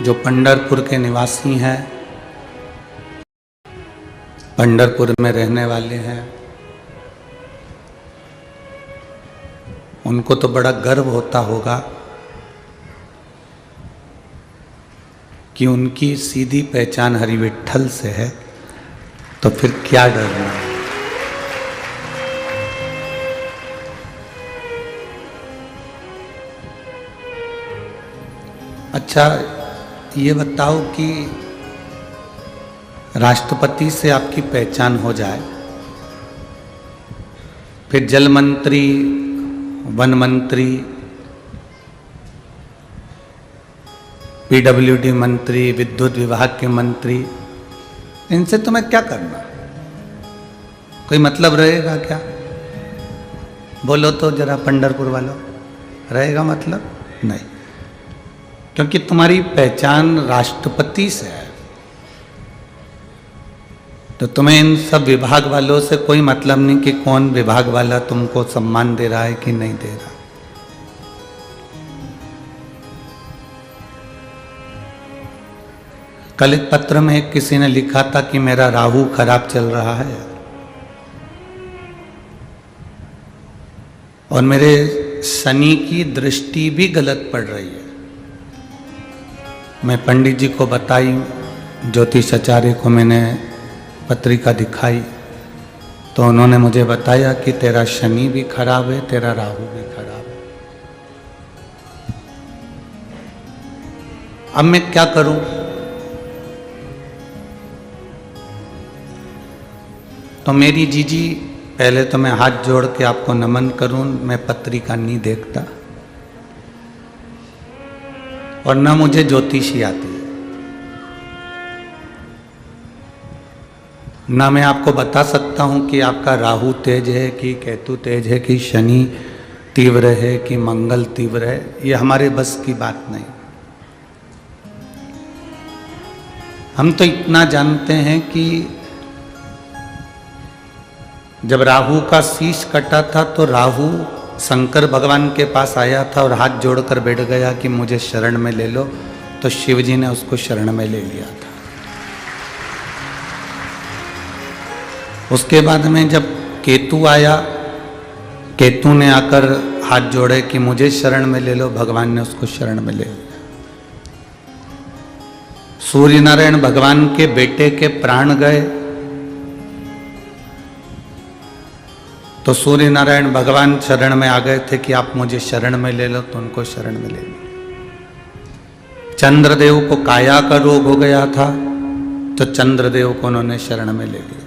जो पंढरपुर के निवासी हैं, पंढरपुर में रहने वाले हैं, उनको तो बड़ा गर्व होता होगा कि उनकी सीधी पहचान हरि विट्ठल से है, तो फिर क्या डरना है। अच्छा, ये बताओ कि राष्ट्रपति से आपकी पहचान हो जाए, फिर जल मंत्री, वन मंत्री, पीडब्ल्यूडी मंत्री, विद्युत विभाग के मंत्री, इनसे तुम्हें क्या करना? कोई मतलब रहेगा क्या? बोलो तो जरा पंढरपुर वालों, रहेगा मतलब? नहीं, क्योंकि तुम्हारी पहचान राष्ट्रपति से है, तो तुम्हें इन सब विभाग वालों से कोई मतलब नहीं कि कौन विभाग वाला तुमको सम्मान दे रहा है कि नहीं दे रहा। कल एक पत्र में किसी ने लिखा था कि मेरा राहु खराब चल रहा है और मेरे शनि की दृष्टि भी गलत पड़ रही है। मैं पंडित जी को बताई, ज्योतिषाचार्य को मैंने पत्रिका दिखाई, तो उन्होंने मुझे बताया कि तेरा शनि भी खराब है, तेरा राहु भी खराब है। अब मैं क्या करूं? तो मेरी जीजी, पहले तो मैं हाथ जोड़ के आपको नमन करूं, मैं पत्रिका नहीं देखता और न मुझे ज्योतिषी आती है, ना मैं आपको बता सकता हूं कि आपका राहु तेज है कि केतु तेज है कि शनि तीव्र है कि मंगल तीव्र है, ये हमारे बस की बात नहीं। हम तो इतना जानते हैं कि जब राहु का शीश कटा था तो राहु शंकर भगवान के पास आया था और हाथ जोड़कर बैठ गया कि मुझे शरण में ले लो, तो शिव जी ने उसको शरण में ले लिया था। उसके बाद में जब केतु आया, केतु ने आकर हाथ जोड़े कि मुझे शरण में ले लो, भगवान ने उसको शरण में ले लिया। सूर्य नारायण भगवान के बेटे के प्राण गए तो सूर्य नारायण भगवान शरण में आ गए थे कि आप मुझे शरण में ले लो, तो उनको शरण में ले लिया। चंद्रदेव को काया का रोग हो गया था, तो चंद्रदेव को उन्होंने शरण में ले लिया।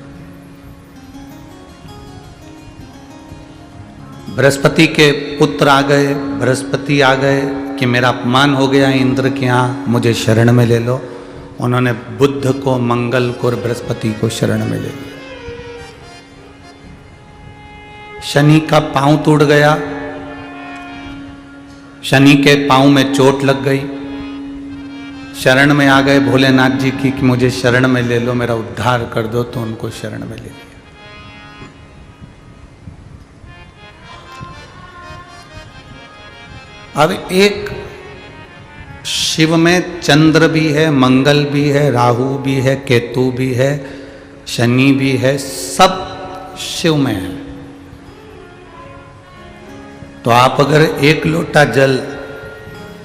बृहस्पति के पुत्र आ गए, बृहस्पति आ गए कि मेरा अपमान हो गया इंद्र के यहाँ, मुझे शरण में ले लो, उन्होंने बुध को, मंगल को और बृहस्पति को शरण में ले लिया। शनि का पांव टूट गया, शनि के पांव में चोट लग गई, शरण में आ गए भोलेनाथ जी की कि मुझे शरण में ले लो, मेरा उद्धार कर दो, तो उनको शरण में ले लिया। अब एक शिव में चंद्र भी है, मंगल भी है, राहु भी है, केतु भी है, शनि भी है, सब शिव में है। तो आप अगर एक लोटा जल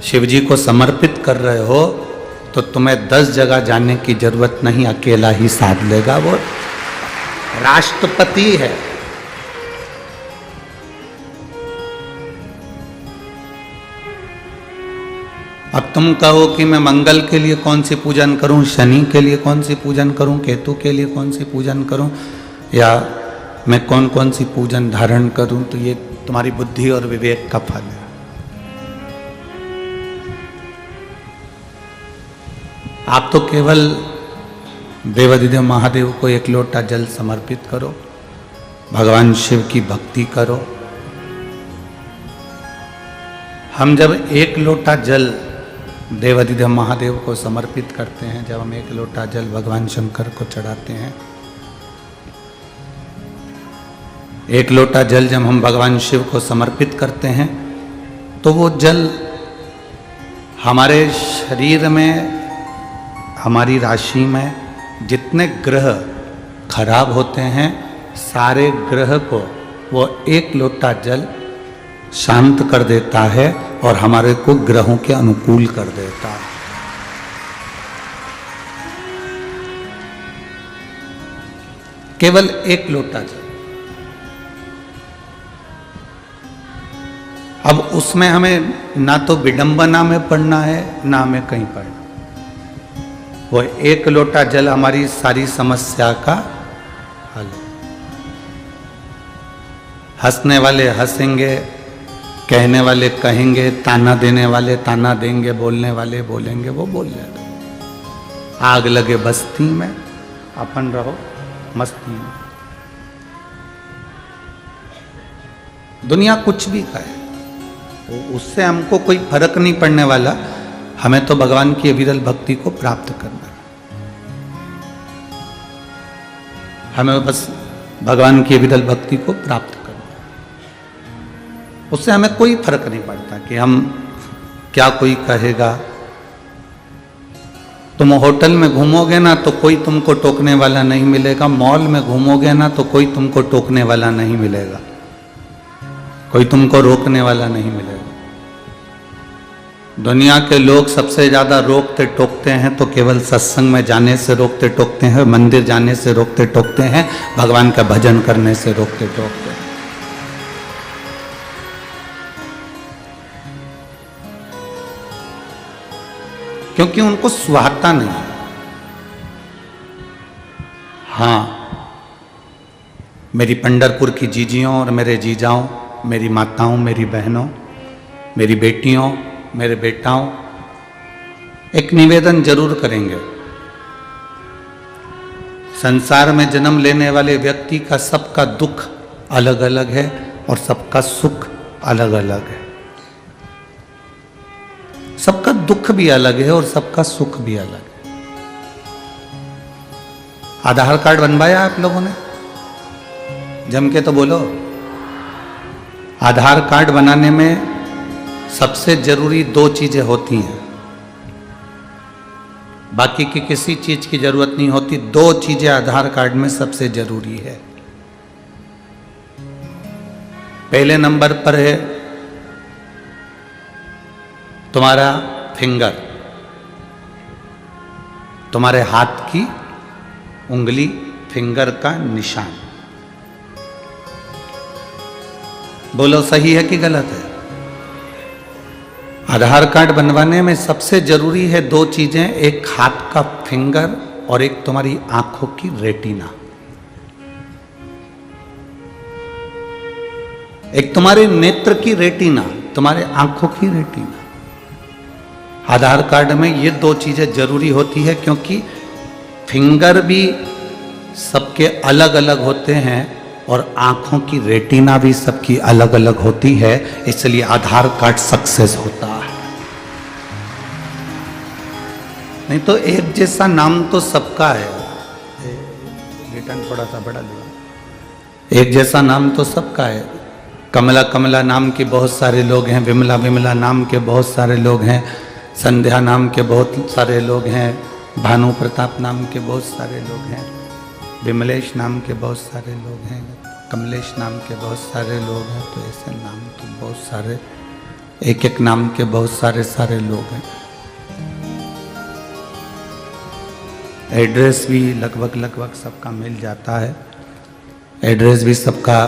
शिव जी को समर्पित कर रहे हो तो तुम्हें 10 जगह जाने की जरूरत नहीं, अकेला ही साध लेगा। वो राष्ट्रपति है। अब तुम कहो कि मैं मंगल के लिए कौन सी पूजन करूं, शनि के लिए कौन सी पूजन करूं, केतु के लिए कौन सी पूजन करूं, या मैं कौन कौन सी पूजन धारण करूं, तो ये तुम्हारी बुद्धि और विवेक का फल है। आप तो केवल देवाधिदेव महादेव को एक लोटा जल समर्पित करो, भगवान शिव की भक्ति करो। हम जब एक लोटा जल देवाधिदेव महादेव को समर्पित करते हैं, जब हम एक लोटा जल भगवान शंकर को चढ़ाते हैं, एक लोटा जल जब हम भगवान शिव को समर्पित करते हैं, तो वो जल हमारे शरीर में हमारी राशि में जितने ग्रह खराब होते हैं, सारे ग्रह को वो एक लोटा जल शांत कर देता है और हमारे को ग्रहों के अनुकूल कर देता है। केवल एक लोटा जल। अब उसमें हमें ना तो विडंबना में पढ़ना है, ना हमें कहीं पढ़ना। वो एक लोटा जल हमारी सारी समस्या का हल है। हंसने वाले हंसेंगे, कहने वाले कहेंगे, ताना देने वाले ताना देंगे, बोलने वाले बोलेंगे, वो बोल जाएगा। आग लगे बस्ती में, अपन रहो मस्ती में। दुनिया कुछ भी कहे, उससे हमको कोई फर्क नहीं पड़ने वाला। हमें तो भगवान की अविरल भक्ति को प्राप्त करना है। हमें बस भगवान की अविरल भक्ति को प्राप्त करना है। उससे हमें कोई फर्क नहीं पड़ता कि हम क्या कोई कहेगा। तुम होटल में घूमोगे ना तो कोई तुमको टोकने वाला नहीं मिलेगा। मॉल में घूमोगे ना तो कोई तुमको टोकने वाला नहीं मिलेगा। कोई तुमको रोकने वाला नहीं मिलेगा। दुनिया के लोग सबसे ज्यादा रोकते टोकते हैं तो केवल सत्संग में जाने से रोकते टोकते हैं, मंदिर जाने से रोकते टोकते हैं, भगवान का भजन करने से रोकते टोकते हैं। क्योंकि उनको सुहाता नहीं। हाँ, मेरी पंढरपुर की जीजियों और मेरे जीजाओं, मेरी माताओं, मेरी बहनों, मेरी बेटियों, मेरे बेटाओं, एक निवेदन जरूर करेंगे। संसार में जन्म लेने वाले व्यक्ति का सबका दुख अलग अलग है और सबका सुख अलग अलग है। सबका दुख भी अलग है और सबका सुख भी अलग है। आधार कार्ड बनवाया आप लोगों ने? जम के तो बोलो। आधार कार्ड बनाने में सबसे जरूरी दो चीजें होती हैं, बाकी की किसी चीज की जरूरत नहीं होती। दो चीजें आधार कार्ड में सबसे जरूरी है। पहले नंबर पर है तुम्हारा फिंगर, तुम्हारे हाथ की उंगली, फिंगर का निशान। बोलो सही है कि गलत है? आधार कार्ड बनवाने में सबसे जरूरी है दो चीजें, एक हाथ का फिंगर और एक तुम्हारी आंखों की रेटिना। एक तुम्हारे नेत्र की रेटिना, तुम्हारे आंखों की रेटिना। आधार कार्ड में ये दो चीजें जरूरी होती है, क्योंकि फिंगर भी सबके अलग अलग होते हैं और आंखों की रेटिना भी सबकी अलग अलग होती है। इसलिए आधार कार्ड सक्सेस होता है। नहीं तो एक जैसा नाम तो सबका है। रिटर्न थोड़ा सा बड़ा लिया। एक जैसा नाम तो सबका है। कमला कमला नाम के बहुत सारे लोग हैं, विमला विमला नाम के बहुत सारे लोग हैं, संध्या नाम के बहुत सारे लोग हैं, भानु प्रताप नाम के बहुत सारे लोग हैं, विमलेश नाम के बहुत सारे लोग हैं, कमलेश नाम के बहुत सारे लोग हैं। तो ऐसे नाम तो बहुत सारे, एक एक नाम के बहुत सारे लोग हैं। एड्रेस भी लगभग सबका मिल जाता है। एड्रेस भी सबका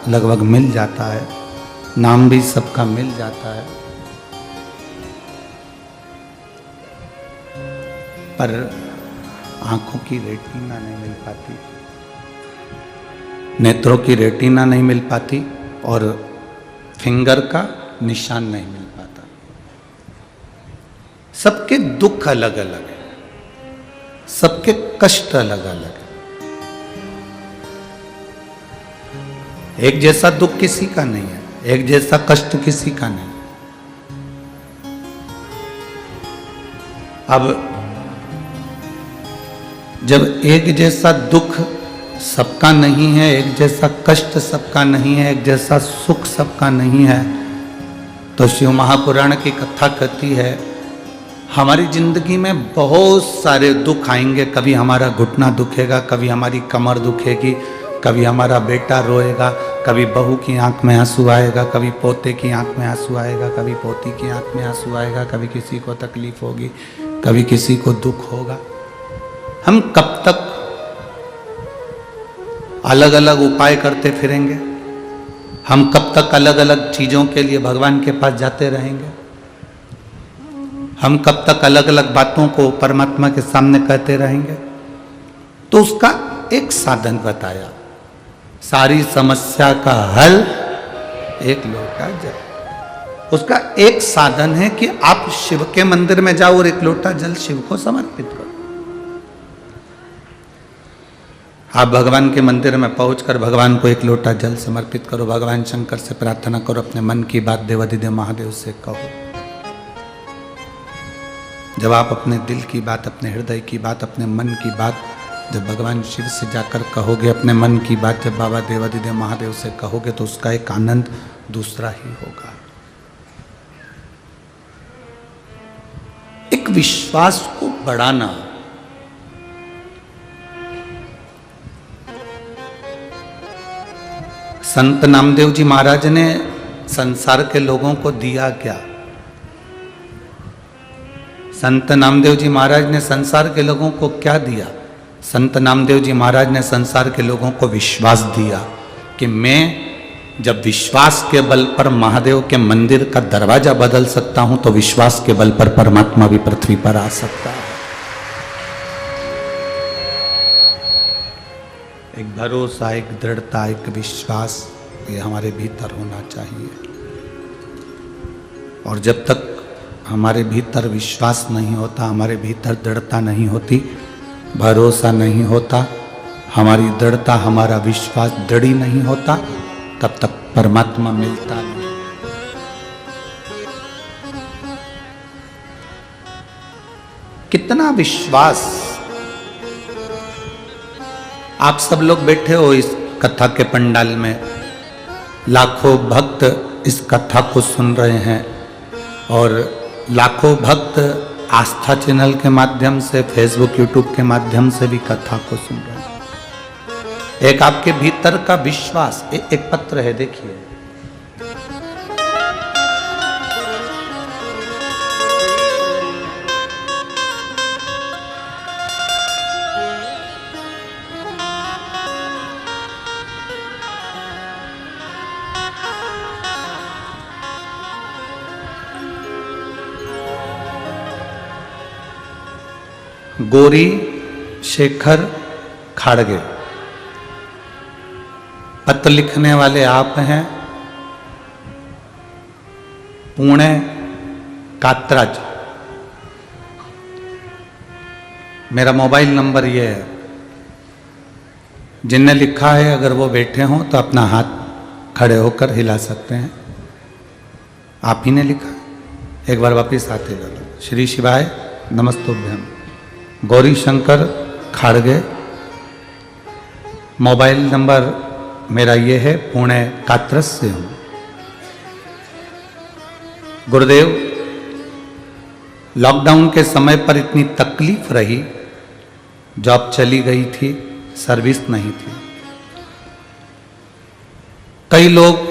लगभग मिल जाता है। नाम भी सबका मिल जाता है। पर आंखों की रेटिना नहीं मिल पाती, नेत्रों की रेटिना नहीं मिल पाती और फिंगर का निशान नहीं मिल पाता। सबके दुख अलग अलग है, सबके कष्ट अलग अलग है। एक जैसा दुख किसी का नहीं है, एक जैसा कष्ट किसी का नहीं। अब जब एक जैसा दुख सबका नहीं है, एक जैसा कष्ट सबका नहीं है, एक जैसा सुख सबका नहीं है, तो शिव महापुराण की कथा कहती है हमारी जिंदगी में बहुत सारे दुख आएंगे। कभी हमारा घुटना दुखेगा, कभी हमारी कमर दुखेगी, कभी हमारा बेटा रोएगा, कभी बहू की आंख में आंसू आएगा, कभी पोते की आंख में आंसू आएगा, कभी पोती की आंख में आंसू आएगा, कभी किसी को तकलीफ होगी, कभी किसी को दुख होगा। हम कब तक अलग अलग उपाय करते फिरेंगे? हम कब तक अलग अलग चीजों के लिए भगवान के पास जाते रहेंगे? हम कब तक अलग अलग बातों को परमात्मा के सामने कहते रहेंगे? तो उसका एक साधन बताया, सारी समस्या का हल एक लोटा जल। उसका एक साधन है कि आप शिव के मंदिर में जाओ और एक लोटा जल शिव को समर्पित करो। आप भगवान के मंदिर में पहुंचकर भगवान को एक लोटा जल समर्पित करो, भगवान शंकर से प्रार्थना करो, अपने मन की बात देवाधिदेव महादेव से कहो। जब आप अपने दिल की बात, अपने हृदय की बात, अपने मन की बात जब भगवान शिव से जाकर कहोगे, अपने मन की बात जब बाबा देवाधिदेव महादेव से कहोगे, तो उसका एक आनंद दूसरा ही होगा। एक विश्वास को बढ़ाना, संत नामदेव जी महाराज ने संसार के लोगों को दिया क्या? संत नामदेव जी महाराज ने संसार के लोगों को क्या दिया? संत नामदेव जी महाराज ने संसार के लोगों को विश्वास दिया कि मैं जब विश्वास के बल पर महादेव के मंदिर का दरवाजा बदल सकता हूं, तो विश्वास के बल पर परमात्मा भी पृथ्वी पर आ सकता है। एक भरोसा, एक दृढ़ता, एक विश्वास, ये हमारे भीतर होना चाहिए। और जब तक हमारे भीतर विश्वास नहीं होता, हमारे भीतर दृढ़ता नहीं होती, भरोसा नहीं होता, हमारी दृढ़ता, हमारा विश्वास दृढ़ ही नहीं होता, तब तक परमात्मा मिलता नहीं। कितना विश्वास! आप सब लोग बैठे हो इस कथा के पंडाल में, लाखों भक्त इस कथा को सुन रहे हैं और लाखों भक्त आस्था चैनल के माध्यम से, फेसबुक यूट्यूब के माध्यम से भी कथा को सुन रहे हैं। एक आपके भीतर का विश्वास, एक पत्र है, देखिए। गौरी शेखर खाड़गे, पत्र लिखने वाले आप हैं, पुणे कातराज। मेरा मोबाइल नंबर ये है, जिनने लिखा है अगर वो बैठे हों तो अपना हाथ खड़े होकर हिला सकते हैं। आप ही ने लिखा, एक बार वापिस आते चलो। श्री शिवाय नमस्तुभ्यम। गौरी शंकर खाड़गे, मोबाइल नंबर मेरा ये है, पुणे कात्रस से हूँ। गुरुदेव, लॉकडाउन के समय पर इतनी तकलीफ रही, जॉब चली गई थी, सर्विस नहीं थी। कई लोग,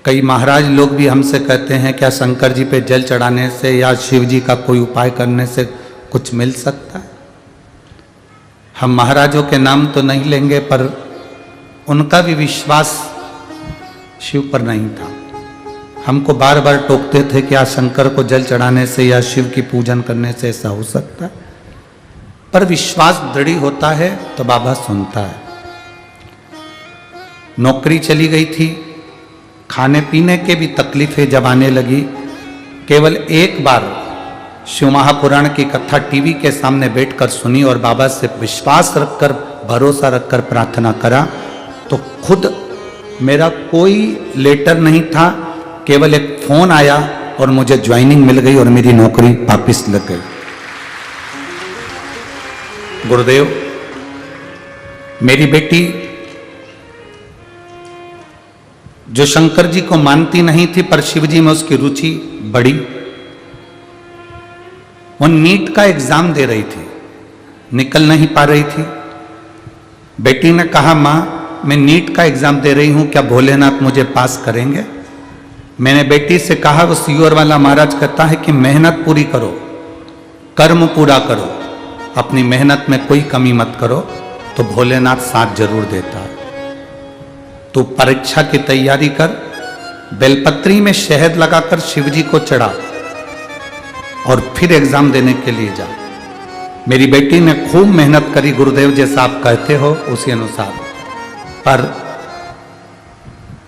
कई महाराज लोग भी हमसे कहते हैं क्या शंकर जी पे जल चढ़ाने से या शिव जी का कोई उपाय करने से कुछ मिल सकता है? हम महाराजों के नाम तो नहीं लेंगे, पर उनका भी विश्वास शिव पर नहीं था। हमको बार बार टोकते थे कि आज शंकर को जल चढ़ाने से या शिव की पूजन करने से ऐसा हो सकता है, पर विश्वास दृढ़ होता है तो बाबा सुनता है। नौकरी चली गई थी, खाने पीने के भी तकलीफें जब आने लगी, केवल एक बार शिव महापुराण की कथा टीवी के सामने बैठकर सुनी और बाबा से विश्वास रखकर, भरोसा रखकर प्रार्थना करा, तो खुद मेरा कोई लेटर नहीं था, केवल एक फोन आया और मुझे ज्वाइनिंग मिल गई और मेरी नौकरी वापिस लग गई। गुरुदेव, मेरी बेटी जो शंकर जी को मानती नहीं थी, पर शिव जी में उसकी रुचि बढ़ी। और नीट का एग्जाम दे रही थी, निकल नहीं पा रही थी। बेटी ने कहा, माँ मैं नीट का एग्जाम दे रही हूं, क्या भोलेनाथ मुझे पास करेंगे? मैंने बेटी से कहा, वो सीओर वाला महाराज कहता है कि मेहनत पूरी करो, कर्म पूरा करो, अपनी मेहनत में कोई कमी मत करो, तो भोलेनाथ साथ जरूर देता है। तो परीक्षा की तैयारी कर, बेलपत्री में शहद लगाकर शिवजी को चढ़ा और फिर एग्जाम देने के लिए जा। मेरी बेटी ने खूब मेहनत करी, गुरुदेव जैसा आप कहते हो उसी अनुसार, पर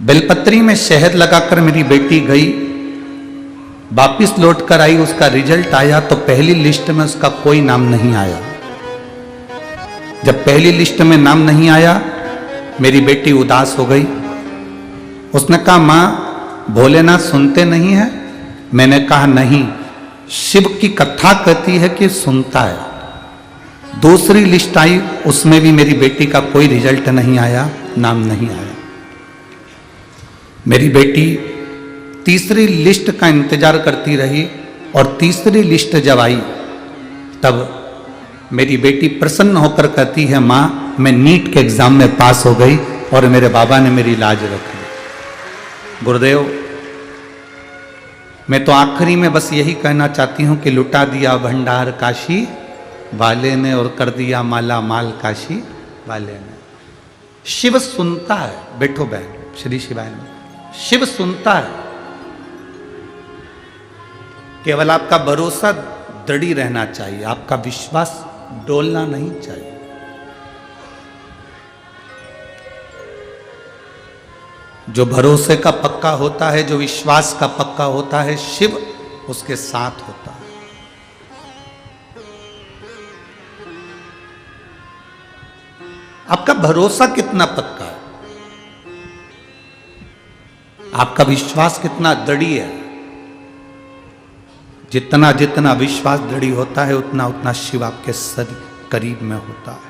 बेलपत्री में शहद लगाकर मेरी बेटी गई, वापिस लौट कर आई, उसका रिजल्ट आया तो पहली लिस्ट में उसका कोई नाम नहीं आया। जब पहली लिस्ट में नाम नहीं आया, मेरी बेटी उदास हो गई। उसने कहा, माँ भोलेनाथ सुनते नहीं है? मैंने कहा, नहीं, शिव की कथा कहती है कि सुनता है। दूसरी लिस्ट आई, उसमें भी मेरी बेटी का कोई रिजल्ट नहीं आया, नाम नहीं आया। मेरी बेटी तीसरी लिस्ट का इंतजार करती रही और तीसरी लिस्ट जब आई तब मेरी बेटी प्रसन्न होकर कहती है, माँ मैं नीट के एग्जाम में पास हो गई और मेरे बाबा ने मेरी लाज रख ली। गुरुदेव, मैं तो आखिरी में बस यही कहना चाहती हूं कि लुटा दिया भंडार काशी वाले ने और कर दिया माला माल काशी वाले ने। शिव सुनता है, बैठो बहन, श्री शिवाय में, शिव सुनता है। केवल आपका भरोसा दृढ़ रहना चाहिए, आपका विश्वास डोलना नहीं चाहिए। जो भरोसे का पक्का होता है, जो विश्वास का पक्का होता है, शिव उसके साथ होता है। आपका भरोसा कितना पक्का है, आपका विश्वास कितना दृढ़ है। जितना जितना विश्वास दृढ़ होता है, उतना उतना शिव आपके सद करीब में होता है।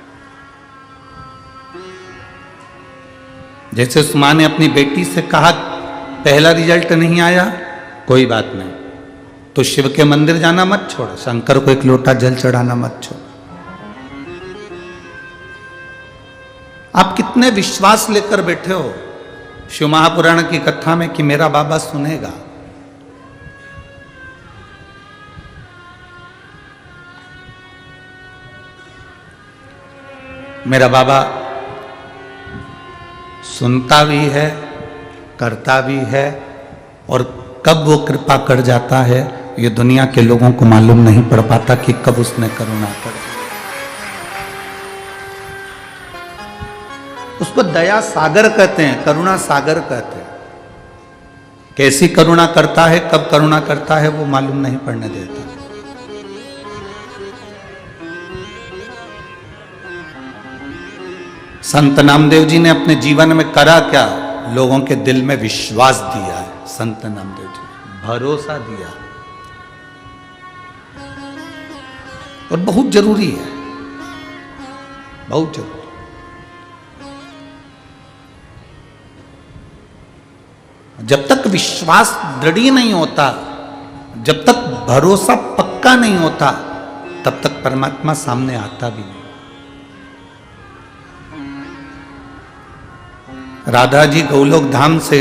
जैसे उस मां ने अपनी बेटी से कहा, पहला रिजल्ट नहीं आया, कोई बात नहीं, तो शिव के मंदिर जाना मत छोड़, शंकर को एक लोटा जल चढ़ाना मत छोड़। आप कितने विश्वास लेकर बैठे हो शिव महापुराण की कथा में कि मेरा बाबा सुनेगा। मेरा बाबा सुनता भी है, करता भी है, और कब वो कृपा कर जाता है ये दुनिया के लोगों को मालूम नहीं पड़ पाता कि कब उसने करुणा कर दी। उसको दया सागर कहते हैं, करुणा सागर कहते हैं। कैसी करुणा करता है, कब करुणा करता है, वो मालूम नहीं पड़ने देता। संत नामदेव जी ने अपने जीवन में करा क्या? लोगों के दिल में विश्वास दिया है। संत नामदेव जी भरोसा दिया, और बहुत जरूरी है, बहुत जरूरी। जब तक विश्वास दृढ़ नहीं होता, जब तक भरोसा पक्का नहीं होता, तब तक परमात्मा सामने आता भी नहीं। राधा जी गौलोक धाम से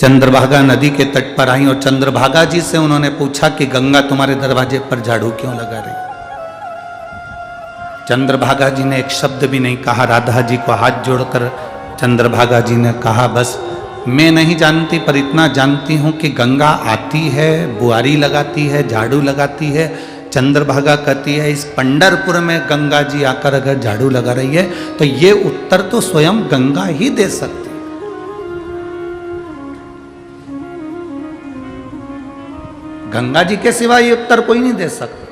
चंद्रभागा नदी के तट पर आई और चंद्रभागा जी से उन्होंने पूछा कि गंगा तुम्हारे दरवाजे पर झाड़ू क्यों लगा रही? चंद्रभागा जी ने एक शब्द भी नहीं कहा। राधा जी को हाथ जोड़कर चंद्रभागा जी ने कहा, बस मैं नहीं जानती पर इतना जानती हूं कि गंगा आती है, बुआरी लगाती है, झाड़ू लगाती है। चंद्रभागा कहती है, इस पंढरपुर में गंगा जी आकर अगर झाड़ू लगा रही है तो ये उत्तर तो स्वयं गंगा ही दे सकती। गंगा जी के सिवा ये उत्तर कोई नहीं दे सकता।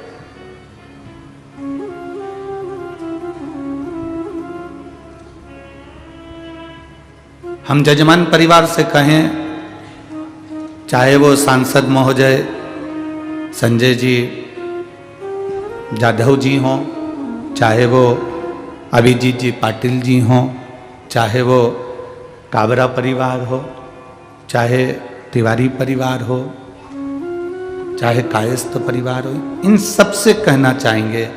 हम जजमान परिवार से कहें, चाहे वो सांसद महोदय संजय जी जाधव जी हों, चाहे वो अभिजीत जी पाटिल जी हों, चाहे वो काबरा परिवार हो, चाहे तिवारी परिवार हो, चाहे कायस्थ परिवार हो, इन सबसे कहना चाहेंगे,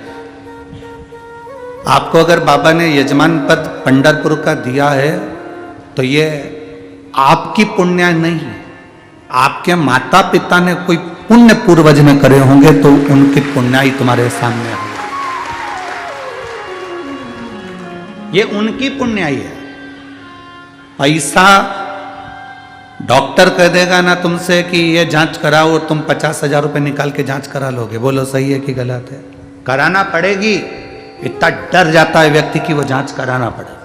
आपको अगर बाबा ने यजमान पद पंढरपुर का दिया है तो ये आपकी पुण्य नहीं, आपके माता पिता ने कोई पुण्य पूर्वज ने करे होंगे तो उनकी पुण्याई तुम्हारे सामने है। ये उनकी पुण्याई है। पैसा डॉक्टर कह देगा ना तुमसे कि ये जांच कराओ और तुम 50,000 रुपए निकाल के जांच करा लोगे, बोलो सही है कि गलत है? कराना पड़ेगी। इतना डर जाता है व्यक्ति कि वो जांच कराना पड़े।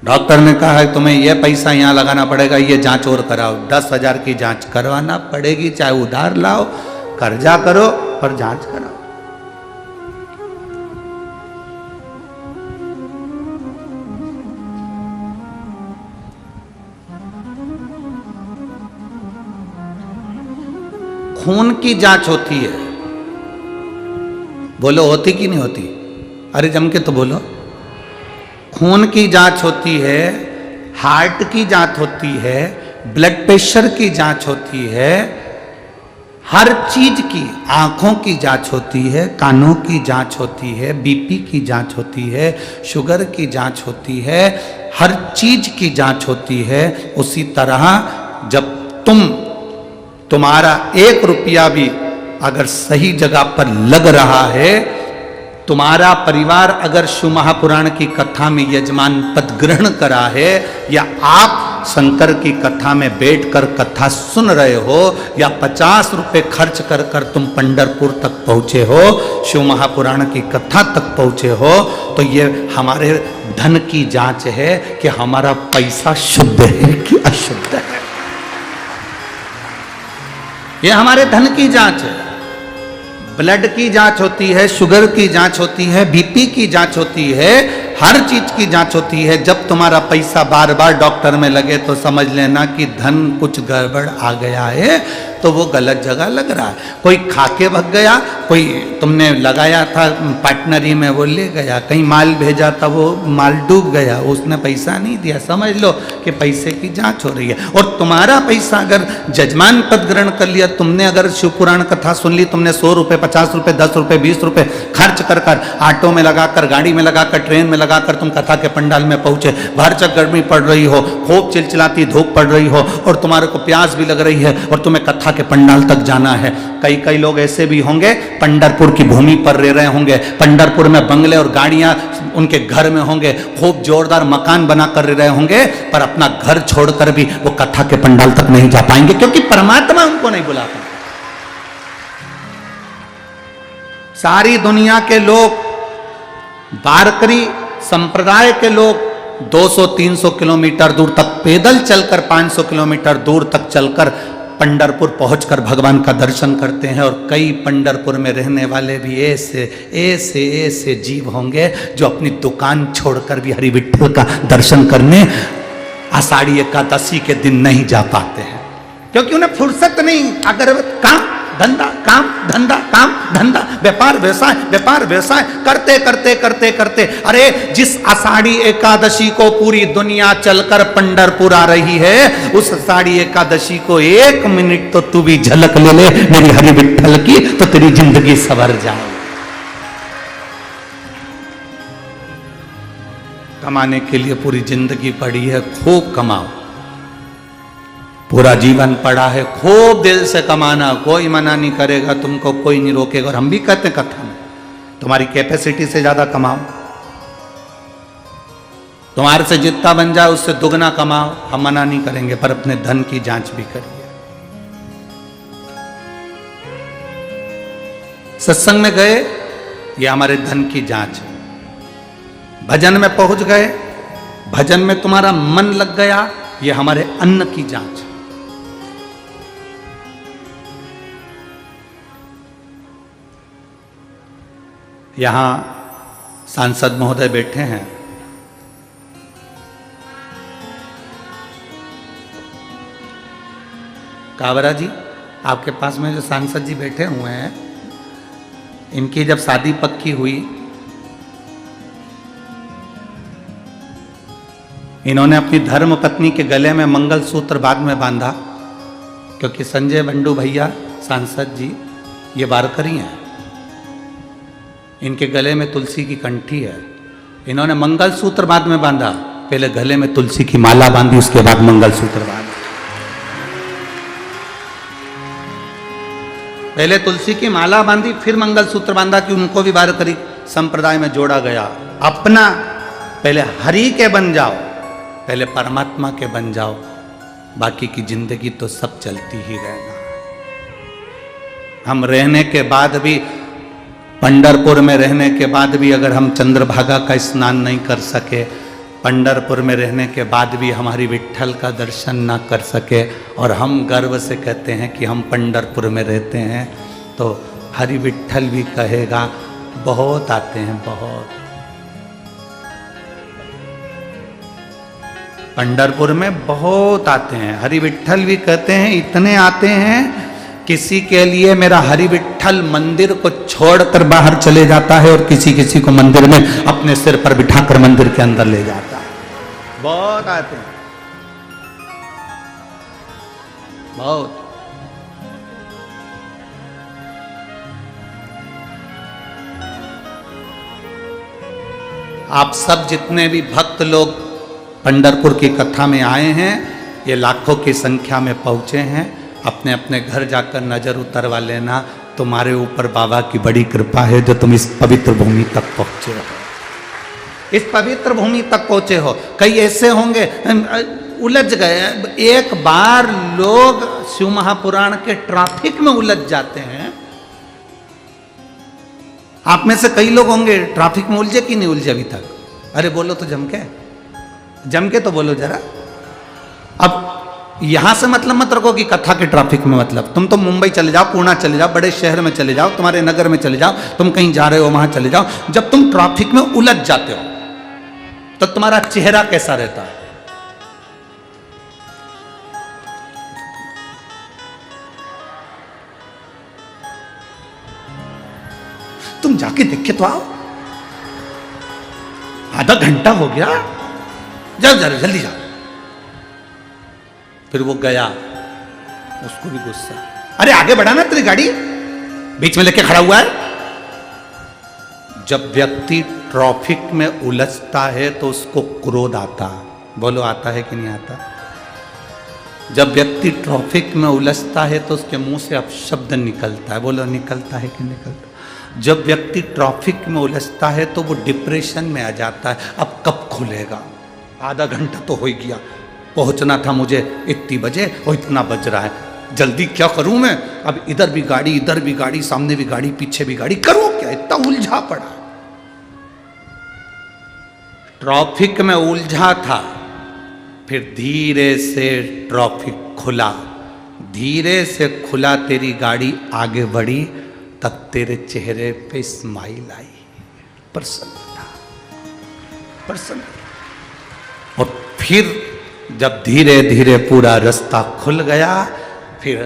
डॉक्टर ने कहा है तुम्हें ये पैसा यहाँ लगाना पड़ेगा, ये जांच और कराओ, 10,000 की जांच करवाना पड़ेगी, चाहे उधार लाओ, कर्जा करो, पर जांच कराओ। खून की जांच होती है, बोलो होती कि नहीं होती? अरे जम के तो बोलो। खून की जांच होती है, हार्ट की जांच होती है, ब्लड प्रेशर की जांच होती है, हर चीज की, आंखों की जांच होती है, कानों की जांच होती है, बीपी की जांच होती है, शुगर की जांच होती है, हर चीज की जांच होती है। उसी तरह जब तुम्हारा 1 रुपया भी अगर सही जगह पर लग रहा है, तुम्हारा परिवार अगर शिव महापुराण की कथा में यजमान पद ग्रहण करा है, या आप शंकर की कथा में बैठकर कथा सुन रहे हो, या 50 रुपए खर्च कर कर तुम पंढरपुर तक पहुंचे हो, शिव महापुराण की कथा तक पहुंचे हो, तो ये हमारे धन की जांच है कि हमारा पैसा शुद्ध है कि अशुद्ध है। ये हमारे धन की जांच है। ब्लड की जांच होती है, शुगर की जांच होती है, बीपी की जांच होती है, हर चीज की जांच होती है। जब तुम्हारा पैसा बार बार डॉक्टर में लगे तो समझ लेना कि धन कुछ गड़बड़ आ गया है, तो वो गलत जगह लग रहा है। कोई खाके भग गया, कोई तुमने लगाया था पार्टनरी में वो ले गया, कहीं माल भेजा था वो माल डूब गया, उसने पैसा नहीं दिया, समझ लो कि पैसे की जांच हो रही है। और तुम्हारा पैसा अगर जजमान पद ग्रहण कर लिया, तुमने अगर शिव पुराण कथा सुन ली, तुमने 100 रुपए, 50 रुपए, 10 रुपए, 20 रुपए खर्च कर कर, ऑटो में लगाकर, गाड़ी में लगाकर, ट्रेन में लगाकर तुम कथा के पंडाल में पहुंचे, बाहर चक गर्मी पड़ रही हो, खूब चिलचिलाती धूप पड़ रही हो, और तुम्हारे को प्यास भी लग रही है, और तुम्हें कथा के पंडाल तक जाना है। कई लोग ऐसे भी होंगे पंढरपुर की भूमि पर रह रहे होंगे, पंढरपुर में बंगले और गाड़ियां उनके घर में होंगे, खूब जोरदार मकान बना कर रह रहे होंगे, पर अपना घर छोड़कर भी वो कथा के पंडाल तक नहीं जा पाएंगे, क्योंकि परमात्मा उनको नहीं बुला पाएंगे। सारी दुनिया के लोग, वारकरी संप्रदाय के लोग 200-300 किलोमीटर दूर तक पैदल चलकर, 500 किलोमीटर दूर तक चलकर पंढरपुर पहुंचकर भगवान का दर्शन करते हैं। और कई पंढरपुर में रहने वाले भी ऐसे जीव होंगे जो अपनी दुकान छोड़कर भी हरि विठ्ठल का दर्शन करने आषाढ़ी एकादशी के दिन नहीं जा पाते हैं, क्योंकि उन्हें फुर्सत नहीं। अगर काम धंधा, काम धंधा, काम धंधा, व्यापार व्यवसाय करते करते करते करते, अरे जिस आषाढ़ी एकादशी को पूरी दुनिया चलकर पंढरपुर आ रही है, उस आषाढ़ी एकादशी को 1 मिनट तो तू भी झलक ले ले मेरी हरि विठ्ठल की, तो तेरी जिंदगी संवर जाए। कमाने के लिए पूरी जिंदगी पड़ी है, खूब कमाओ, पूरा जीवन पड़ा है, खूब दिल से कमाना, कोई मना नहीं करेगा तुमको, कोई नहीं रोकेगा। और हम भी कहते हैं कथा में, तुम्हारी कैपेसिटी से ज्यादा कमाओ, तुम्हारे से जितना बन जाए उससे दुगना कमाओ, हम मना नहीं करेंगे, पर अपने धन की जांच भी करिए। सत्संग में गए, ये हमारे धन की जांच है। भजन में पहुंच गए, भजन में तुम्हारा मन लग गया, ये हमारे अन्न की जांच है। यहां सांसद महोदय बैठे हैं, कावरा जी, आपके पास में जो सांसद जी बैठे हुए हैं, इनकी जब शादी पक्की हुई, इन्होंने अपनी धर्म पत्नी के गले में मंगलसूत्र बाद में बांधा, क्योंकि संजय बंडू भैया सांसद जी, ये वारकरी हैं, इनके गले में तुलसी की कंठी है। इन्होंने मंगलसूत्र बाद में बांधा, पहले गले में तुलसी की माला बांधी, उसके बाद मंगलसूत्र बांधा। पहले तुलसी की माला बांधी, फिर मंगलसूत्र बांधा कि उनको भी वारकरी संप्रदाय में जोड़ा गया। अपना पहले हरि के बन जाओ, पहले परमात्मा के बन जाओ, बाकी की जिंदगी तो सब चलती ही रहना। हम रहने के बाद भी, पंढरपुर में रहने के बाद भी अगर हम चंद्रभागा का स्नान नहीं कर सके, पंढरपुर में रहने के बाद भी हमारी विट्ठल का दर्शन ना कर सके, और हम गर्व से कहते हैं कि हम पंढरपुर में रहते हैं, तो हरि विट्ठल भी कहेगा बहुत आते हैं, बहुत। पंढरपुर में बहुत आते हैं, हरि विट्ठल भी कहते हैं इतने आते हैं, किसी के लिए मेरा हरि विट्ठल मंदिर को छोड़कर बाहर चले जाता है, और किसी किसी को मंदिर में अपने सिर पर बिठाकर मंदिर के अंदर ले जाता है। बहुत आते हैं, बहुत। आप सब जितने भी भक्त लोग पंढरपुर की कथा में आए हैं, ये लाखों की संख्या में पहुंचे हैं, अपने अपने घर जाकर नजर उतरवा लेना, तुम्हारे ऊपर बाबा की बड़ी कृपा है जो तुम इस पवित्र भूमि तक पहुंचे हो, इस पवित्र भूमि तक पहुंचे हो। कई ऐसे होंगे उलझ गए, एक बार लोग शिव महापुराण के ट्रैफिक में उलझ जाते हैं। आप में से कई लोग होंगे ट्रैफिक में उलझे कि नहीं उलझे अभी तक? अरे बोलो तो जम के तो बोलो जरा। अब यहां से मतलब मत रखो कि कथा के ट्रैफिक में, मतलब तुम तो मुंबई चले जाओ, पुणे चले जाओ, बड़े शहर में चले जाओ, तुम्हारे नगर में चले जाओ, तुम कहीं जा रहे हो वहां चले जाओ, जब तुम ट्रैफिक में उलझ जाते हो तो तुम्हारा चेहरा कैसा रहता है? तुम जाके देख के तो आओ, आधा घंटा हो गया, जाओ जरा जल्दी जाओ। फिर वो गया, उसको भी गुस्सा, अरे आगे बढ़ा ना, तेरी गाड़ी बीच में लेके खड़ा हुआ है। जब व्यक्ति ट्रैफिक में उलझता है तो उसको क्रोध आता, बोलो आता है कि नहीं आता? जब व्यक्ति ट्रैफिक में उलझता है तो उसके मुंह से अपशब्द निकलता है, बोलो निकलता है कि निकलता? जब व्यक्ति ट्रैफिक में उलझता है तो वो डिप्रेशन में आ जाता है, अब कब खुलेगा, आधा घंटा तो हो ही गया, पहुंचना था मुझे इतनी बजे और इतना बज रहा है, जल्दी क्या करूं मैं, अब इधर भी गाड़ी, सामने भी गाड़ी, पीछे भी गाड़ी, करूं क्या, इतना उलझा पड़ा। ट्रैफिक में उलझा था, फिर धीरे से ट्रैफिक खुला, धीरे से खुला, तेरी गाड़ी आगे बढ़ी, तब तेरे चेहरे पे स्माइल आई, प्रसन्नता। और फिर जब धीरे धीरे पूरा रास्ता खुल गया, फिर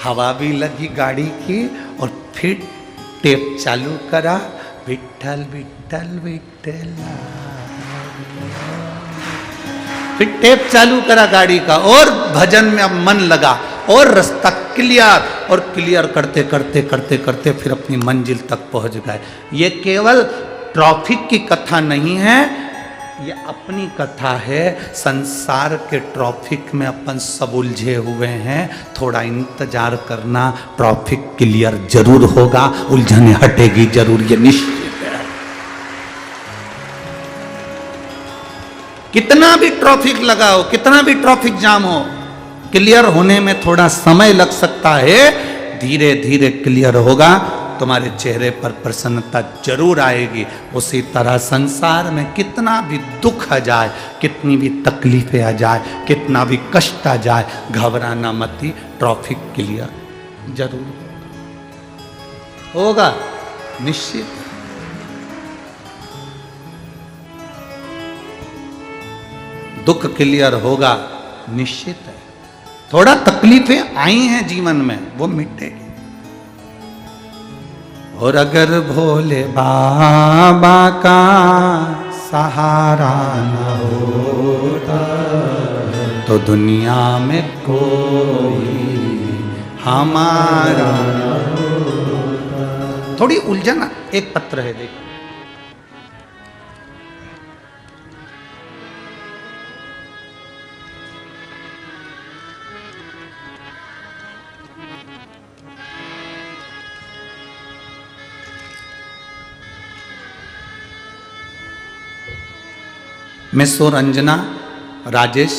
हवा भी लगी गाड़ी की, और फिर टेप चालू करा, विट्ठल विट्ठल विट्ठल, फिर टेप चालू करा गाड़ी का, और भजन में अब मन लगा, और रास्ता क्लियर, और क्लियर करते करते करते करते फिर अपनी मंजिल तक पहुंच गए। ये केवल ट्रैफिक की कथा नहीं है, ये अपनी कथा है। संसार के ट्रैफिक में अपन सब उलझे हुए हैं, थोड़ा इंतजार करना, ट्रैफिक क्लियर जरूर होगा, उलझने हटेगी जरूर, ये निश्चित है। कितना भी ट्रैफिक लगा हो, कितना भी ट्रैफिक जाम हो, क्लियर होने में थोड़ा समय लग सकता है, धीरे धीरे क्लियर होगा, तुम्हारे चेहरे पर प्रसन्नता जरूर आएगी। उसी तरह संसार में कितना भी दुख आ जाए, कितनी भी तकलीफें आ जाए, कितना भी कष्ट आ जाए, घबराना मत, ट्रैफिक क्लियर जरूर होगा, निश्चित। दुख क्लियर होगा, निश्चित है। थोड़ा तकलीफें आई हैं जीवन में, वो मिटेगी। और अगर भोले बाबा का सहारा न होता तो दुनिया में कोई हमारा। थोड़ी उलझन एक पत्र है, देखो। मिस रंजना राजेश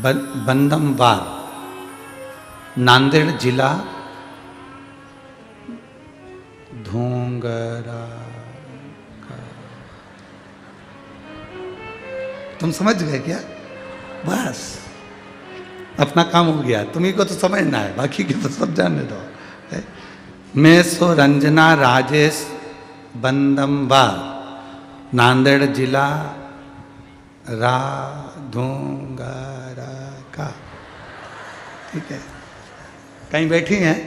बंदमवार, नांदेड़ जिला, धोंगरा। तुम समझ गए क्या? बस अपना काम हो गया, तुम्ही को तो समझना है, बाकी के तो सब जानने दो। मिस रंजना राजेश बंदमवार, नांदेड़ जिला, धोंगरा का। ठीक है, कहीं बैठी हैं,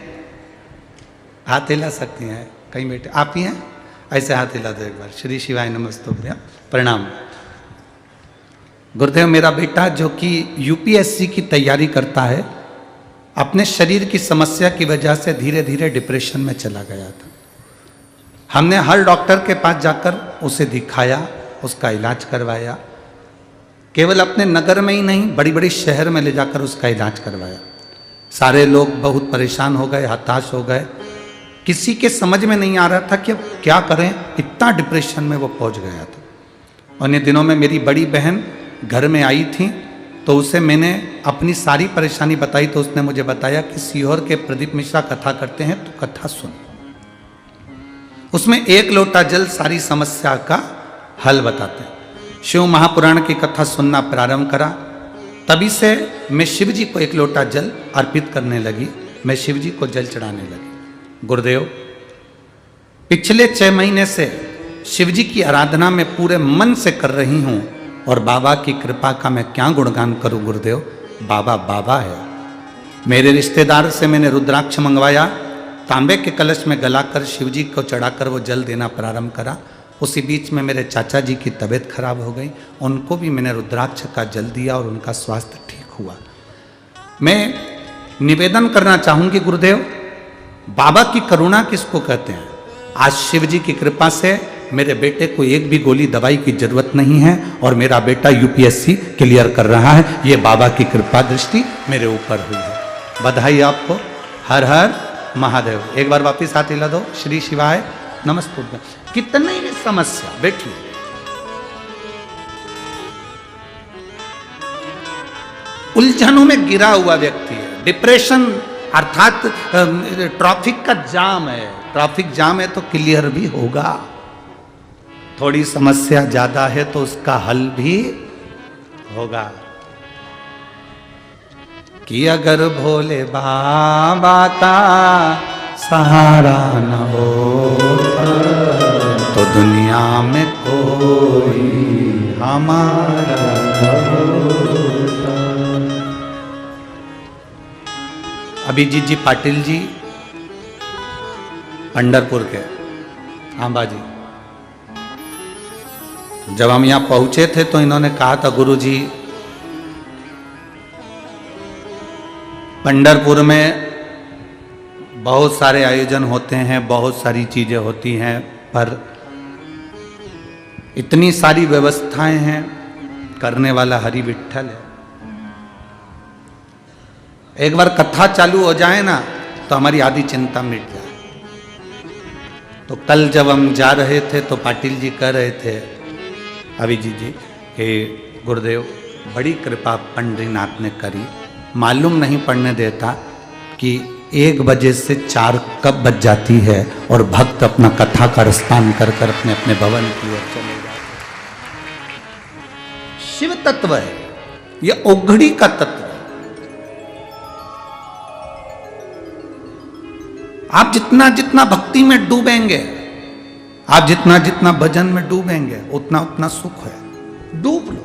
हाथ हिला सकती हैं, कहीं बैठे आप ही हैं, ऐसे हाथ हिला दो एक बार। श्री शिवाय नमस्तुभ्यं, प्रणाम। गुरुदेव, मेरा बेटा जो कि यूपीएससी की तैयारी करता है, अपने शरीर की समस्या की वजह से धीरे धीरे डिप्रेशन में चला गया था। हमने हर डॉक्टर के पास जाकर उसे दिखाया, उसका इलाज करवाया, केवल अपने नगर में ही नहीं बड़ी बड़ी शहर में ले जाकर उसका इलाज करवाया। सारे लोग बहुत परेशान हो गए, हताश हो गए, किसी के समझ में नहीं आ रहा था कि अब क्या करें, इतना डिप्रेशन में वो पहुंच गया था। उन्हीं दिनों में मेरी बड़ी बहन घर में आई थी, तो उसे मैंने अपनी सारी परेशानी बताई, तो उसने मुझे बताया कि सीहोर के प्रदीप मिश्रा कथा करते हैं, तो कथा सुन। उसमें एक लोटा जल सारी समस्या का हल बताते हैं। शिव महापुराण की कथा सुनना प्रारंभ करा, तभी से मैं शिव जी को एक लोटा जल अर्पित करने लगी, मैं शिव जी को जल चढ़ाने लगी। गुरुदेव, पिछले 6 महीने से शिव जी की आराधना में पूरे मन से कर रही हूं, और बाबा की कृपा का मैं क्या गुणगान करूं गुरुदेव। बाबा बाबा है। मेरे रिश्तेदार से मैंने रुद्राक्ष मंगवाया, तांबे के कलश में गलाकर शिव जी को चढ़ाकर वो जल देना प्रारंभ करा। उसी बीच में मेरे चाचा जी की तबीयत खराब हो गई, उनको भी मैंने रुद्राक्ष का जल दिया और उनका स्वास्थ्य ठीक हुआ। मैं निवेदन करना चाहूंगी गुरुदेव, बाबा की करुणा किसको कहते हैं? आज शिव जी की कृपा से मेरे बेटे को एक भी गोली दवाई की जरूरत नहीं है, और मेरा बेटा यूपीएससी क्लियर कर रहा है। ये बाबा की कृपा दृष्टि मेरे ऊपर हुई है। बधाई आपको। हर हर महादेव। एक बार वापिस हाथ हिला दो। श्री शिवाय नमस्तुभ्यं। कितनी भी समस्या, बैठिए। उलझनों में गिरा हुआ व्यक्ति है, डिप्रेशन अर्थात ट्रैफिक का जाम है, ट्रैफिक जाम है तो क्लियर भी होगा। थोड़ी समस्या ज्यादा है तो उसका हल भी होगा। कि अगर भोले बाबा का सहारा न हो तो दुनिया में कोई हमारा न होता। अभिजीत जी पाटिल जी, पंढरपुर के आंबा जी, जब हम यहाँ पहुंचे थे तो इन्होंने कहा था, गुरु जी पंढरपुर में बहुत सारे आयोजन होते हैं, बहुत सारी चीजें होती हैं, पर इतनी सारी व्यवस्थाएं हैं, करने वाला हरि विठ्ठल है। एक बार कथा चालू हो जाए ना तो हमारी आधी चिंता मिट जाए। तो कल जब हम जा रहे थे तो पाटिल जी कह रहे थे अभिजीत जी कि गुरुदेव बड़ी कृपा पंडरीनाथ ने करी, मालूम नहीं पड़ने देता कि 1 बजे से 4 कब बज जाती है, और भक्त अपना कथा का रसपान कर कर अपने अपने भवन की ओर चले जाते। शिव तत्व है, यह ओघड़ी का तत्व है। आप जितना जितना भक्ति में डूबेंगे, आप जितना जितना भजन में डूबेंगे, उतना उतना सुख है। डूब लो,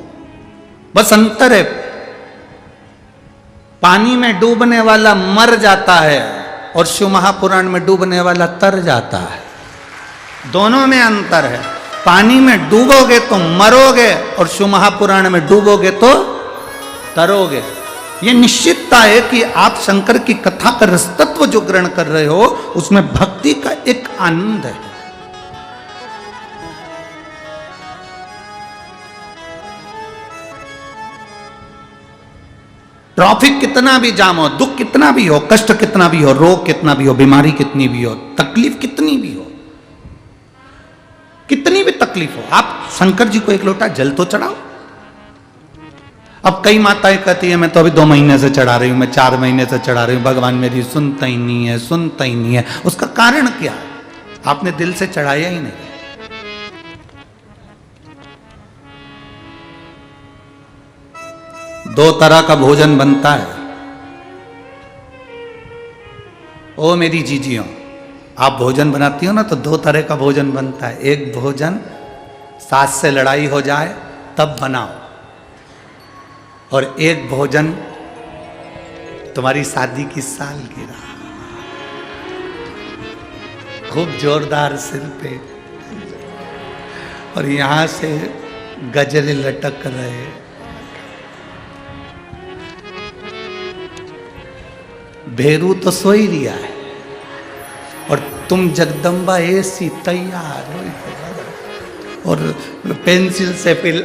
बस अंतर है, पानी में डूबने वाला मर जाता है और शिव महापुराण में डूबने वाला तर जाता है। दोनों में अंतर है। पानी में डूबोगे तो मरोगे, और शिव महापुराण में डूबोगे तो तरोगे। ये निश्चितता है कि आप शंकर की कथा का रसतत्व जो ग्रहण कर रहे हो उसमें भक्ति का एक आनंद है। ट्रैफिक कितना भी जाम हो, दुख कितना भी हो, कष्ट कितना भी हो, रोग कितना भी हो, बीमारी कितनी भी हो, तकलीफ कितनी भी हो, कितनी भी तकलीफ हो, आप शंकर जी को एक लोटा जल तो चढ़ाओ। अब कई माताएं कहती है मैं तो अभी 2 महीने से चढ़ा रही हूं, मैं 4 महीने से चढ़ा रही हूं, भगवान मेरी सुनता ही नहीं है, सुनता ही नहीं है। उसका कारण क्या है? आपने दिल से चढ़ाया ही नहीं। दो तरह का भोजन बनता है। ओ मेरी जीजियों, आप भोजन बनाती हो ना तो 2 तरह का भोजन बनता है। एक भोजन सास से लड़ाई हो जाए तब बनाओ, और एक भोजन तुम्हारी शादी की सालगिरह, खूब जोरदार सिर पे और यहां से गजरे लटक रहे, भेरू तो सो ही रिया है और तुम जगदम्बा ऐसी तैयार हो, और पेंसिल से फिर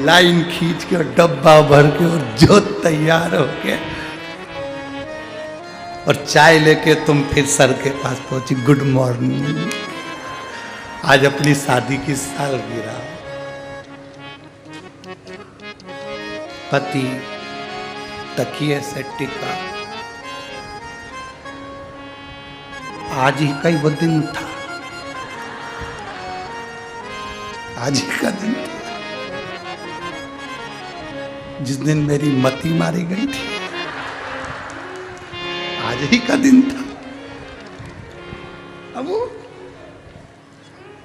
लाइन खींच के और डब्बा भर के और जो तैयार हो के और चाय लेके तुम फिर सर के पास पहुंची, गुड मॉर्निंग, आज अपनी शादी की सालगिरह। पति तकिए से टिका, आज ही का ही वो दिन था, आज ही का दिन था जिस दिन मेरी मती मारी गई थी, आज ही का दिन था। अब वो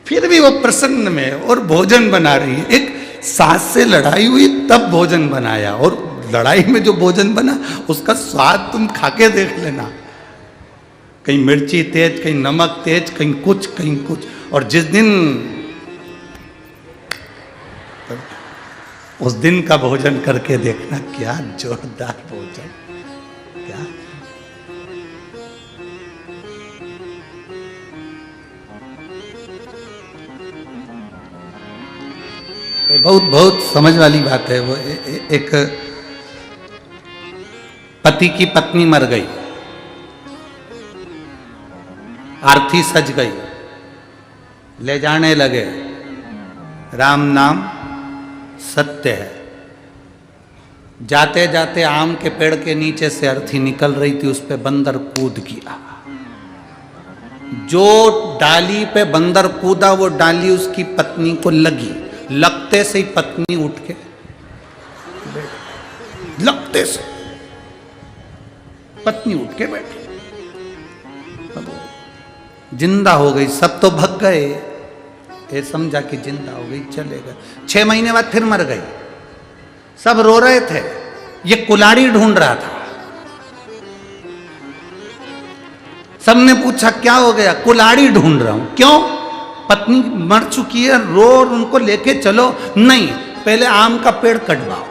फिर भी वो प्रसन्न में और भोजन बना रही है। एक सास से लड़ाई हुई तब भोजन बनाया, और लड़ाई में जो भोजन बना उसका स्वाद तुम खाके देख लेना, कहीं मिर्ची तेज, कहीं नमक तेज, कहीं कुछ। और जिस दिन उस दिन का भोजन करके देखना, क्या जोरदार भोजन, क्या बहुत समझ वाली बात है। वो एक पति की पत्नी मर गई, आरती सज गई, ले जाने लगे, राम नाम सत्य है। जाते जाते आम के पेड़ के नीचे से अर्थी निकल रही थी, उस पे बंदर कूद गया। जो डाली पे बंदर कूदा वो डाली उसकी पत्नी को लगी, लगते से ही पत्नी उठ के, लगते से पत्नी उठ के बैठी, जिंदा हो गई। सब तो भग गए, ये समझा कि जिंदा हो गई, चले गए। 6 महीने बाद फिर मर गई, सब रो रहे थे, ये कुल्हाड़ी ढूंढ रहा था। सबने पूछा क्या हो गया? कुल्हाड़ी ढूंढ रहा हूं। क्यों? पत्नी मर चुकी है, रो, और उनको लेके चलो। नहीं, पहले आम का पेड़ कटवाओ,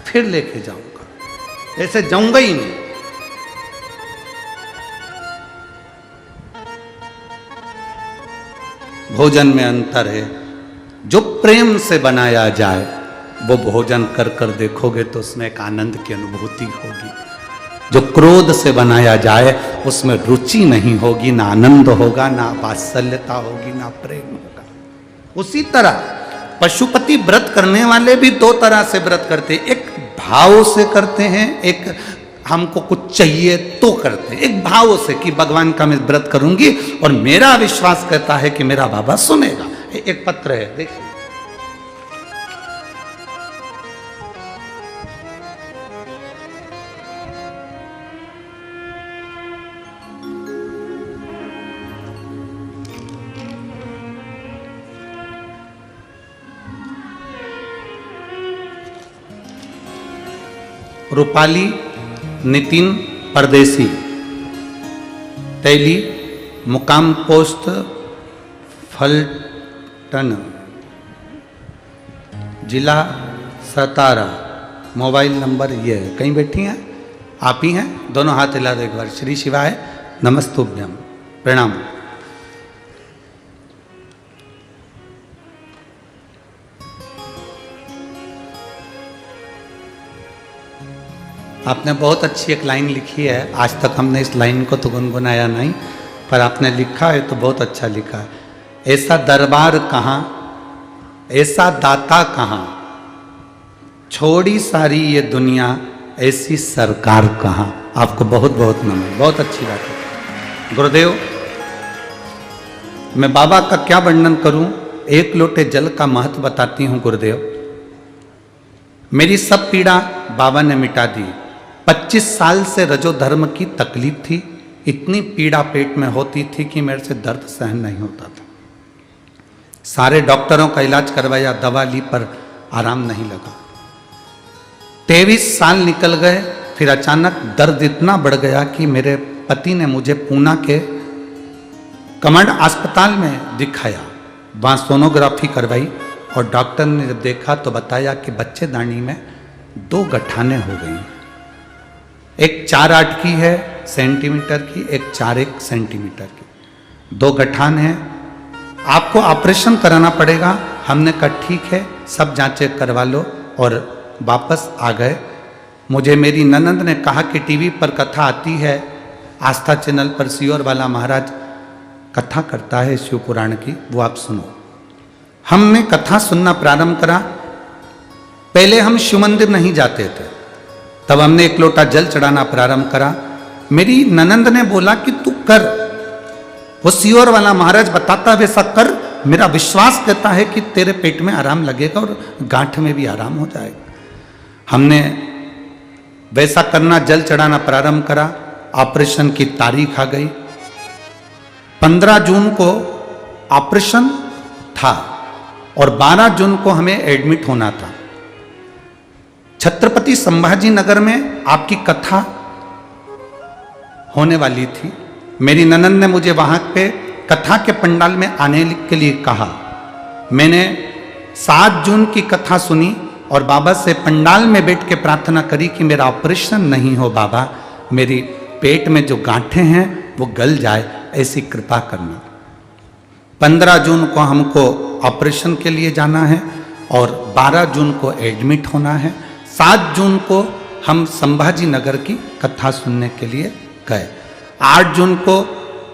फिर लेके जाऊंगा, ऐसे जाऊंगा ही नहीं। भोजन में अंतर है। जो प्रेम से बनाया जाए वो भोजन कर कर देखोगे तो उसमें एक आनंद की अनुभूति होगी। जो क्रोध से बनाया जाए उसमें रुचि नहीं होगी, ना आनंद होगा, ना वात्सल्यता होगी, ना प्रेम होगा। उसी तरह पशुपति व्रत करने वाले भी 2 तरह से व्रत करते हैं। एक भाव से करते हैं, एक हमको कुछ चाहिए तो करते हैं। एक भाव से कि भगवान का मैं व्रत करूंगी और मेरा विश्वास कहता है कि मेरा बाबा सुनेगा। एक पत्र है, देखिए, रूपाली नितिन परदेसी, तैली, मुकाम पोस्ट फलटन, जिला सतारा, मोबाइल नंबर ये है। कहीं बैठी हैं? आप ही हैं? दोनों हाथ हिला दो एक बार। श्री शिवाय नमस्तुभ्यम, प्रणाम। आपने बहुत अच्छी एक लाइन लिखी है। आज तक हमने इस लाइन को तो गुनगुनाया नहीं, पर आपने लिखा है तो बहुत अच्छा लिखा है। ऐसा दरबार कहाँ, ऐसा दाता कहाँ, छोड़ी सारी ये दुनिया, ऐसी सरकार कहाँ। आपको बहुत बहुत नमन, बहुत अच्छी बात है गुरुदेव। मैं बाबा का क्या वर्णन करूं, एक लोटे जल का महत्व बताती हूं गुरुदेव। मेरी सब पीड़ा बाबा ने मिटा दी। 25 साल से रजो धर्म की तकलीफ थी, इतनी पीड़ा पेट में होती थी कि मेरे से दर्द सहन नहीं होता था। सारे डॉक्टरों का इलाज करवाया, दवा ली, पर आराम नहीं लगा। 23 साल निकल गए, फिर अचानक दर्द इतना बढ़ गया कि मेरे पति ने मुझे पूना के कमांड अस्पताल में दिखाया। वहाँ सोनोग्राफी करवाई और डॉक्टर ने जब देखा तो बताया कि बच्चेदानी में 2 गठाने हो गई। एक 4-8 की है सेंटीमीटर की, एक 4-1 सेंटीमीटर की। 2 गठान है, आपको ऑपरेशन कराना पड़ेगा। हमने कहा ठीक है, सब जांचें करवा लो, और वापस आ गए। मुझे मेरी ननंद ने कहा कि टीवी पर कथा आती है, आस्था चैनल पर सियोर वाला महाराज कथा करता है शिव पुराण की, वो आप सुनो। हमने कथा सुनना प्रारंभ करा। पहले हम शिव मंदिर नहीं जाते थे, तब हमने 1 लोटा जल चढ़ाना प्रारंभ करा। मेरी ननंद ने बोला कि तू कर, वो सियोर वाला महाराज बताता वैसा कर, मेरा विश्वास कहता है कि तेरे पेट में आराम लगेगा और गांठ में भी आराम हो जाएगा। हमने वैसा करना, जल चढ़ाना प्रारंभ करा। ऑपरेशन की तारीख आ गई। 15 जून को ऑपरेशन था और 12 जून को हमें एडमिट होना था। छत्रपति संभाजी नगर में आपकी कथा होने वाली थी। मेरी ननंद ने मुझे वहां पे कथा के पंडाल में आने के लिए कहा। मैंने 7 जून की कथा सुनी और बाबा से पंडाल में बैठ के प्रार्थना करी कि मेरा ऑपरेशन नहीं हो बाबा, मेरी पेट में जो गांठें हैं वो गल जाए, ऐसी कृपा करना। 15 जून को हमको ऑपरेशन के लिए जाना है और 12 जून को एडमिट होना है। 7 जून को हम संभाजी नगर की कथा सुनने के लिए गए। 8 जून को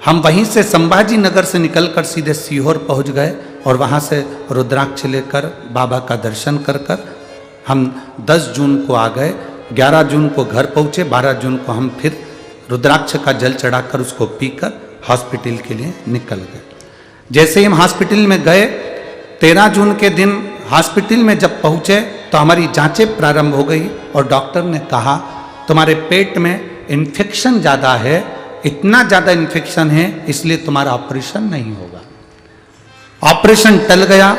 हम वहीं से संभाजी नगर से निकलकर सीधे सीहोर पहुंच गए और वहां से रुद्राक्ष लेकर बाबा का दर्शन कर कर हम 10 जून को आ गए। 11 जून को घर पहुंचे। 12 जून को हम फिर रुद्राक्ष का जल चढ़ाकर उसको पीकर हॉस्पिटल के लिए निकल गए। जैसे ही हम हॉस्पिटल में गए, 13 जून के दिन हॉस्पिटल में जब पहुंचे तो हमारी जांचें प्रारंभ हो गई और डॉक्टर ने कहा तुम्हारे पेट में इन्फेक्शन ज़्यादा है, इतना ज़्यादा इन्फेक्शन है इसलिए तुम्हारा ऑपरेशन नहीं होगा। ऑपरेशन टल गया,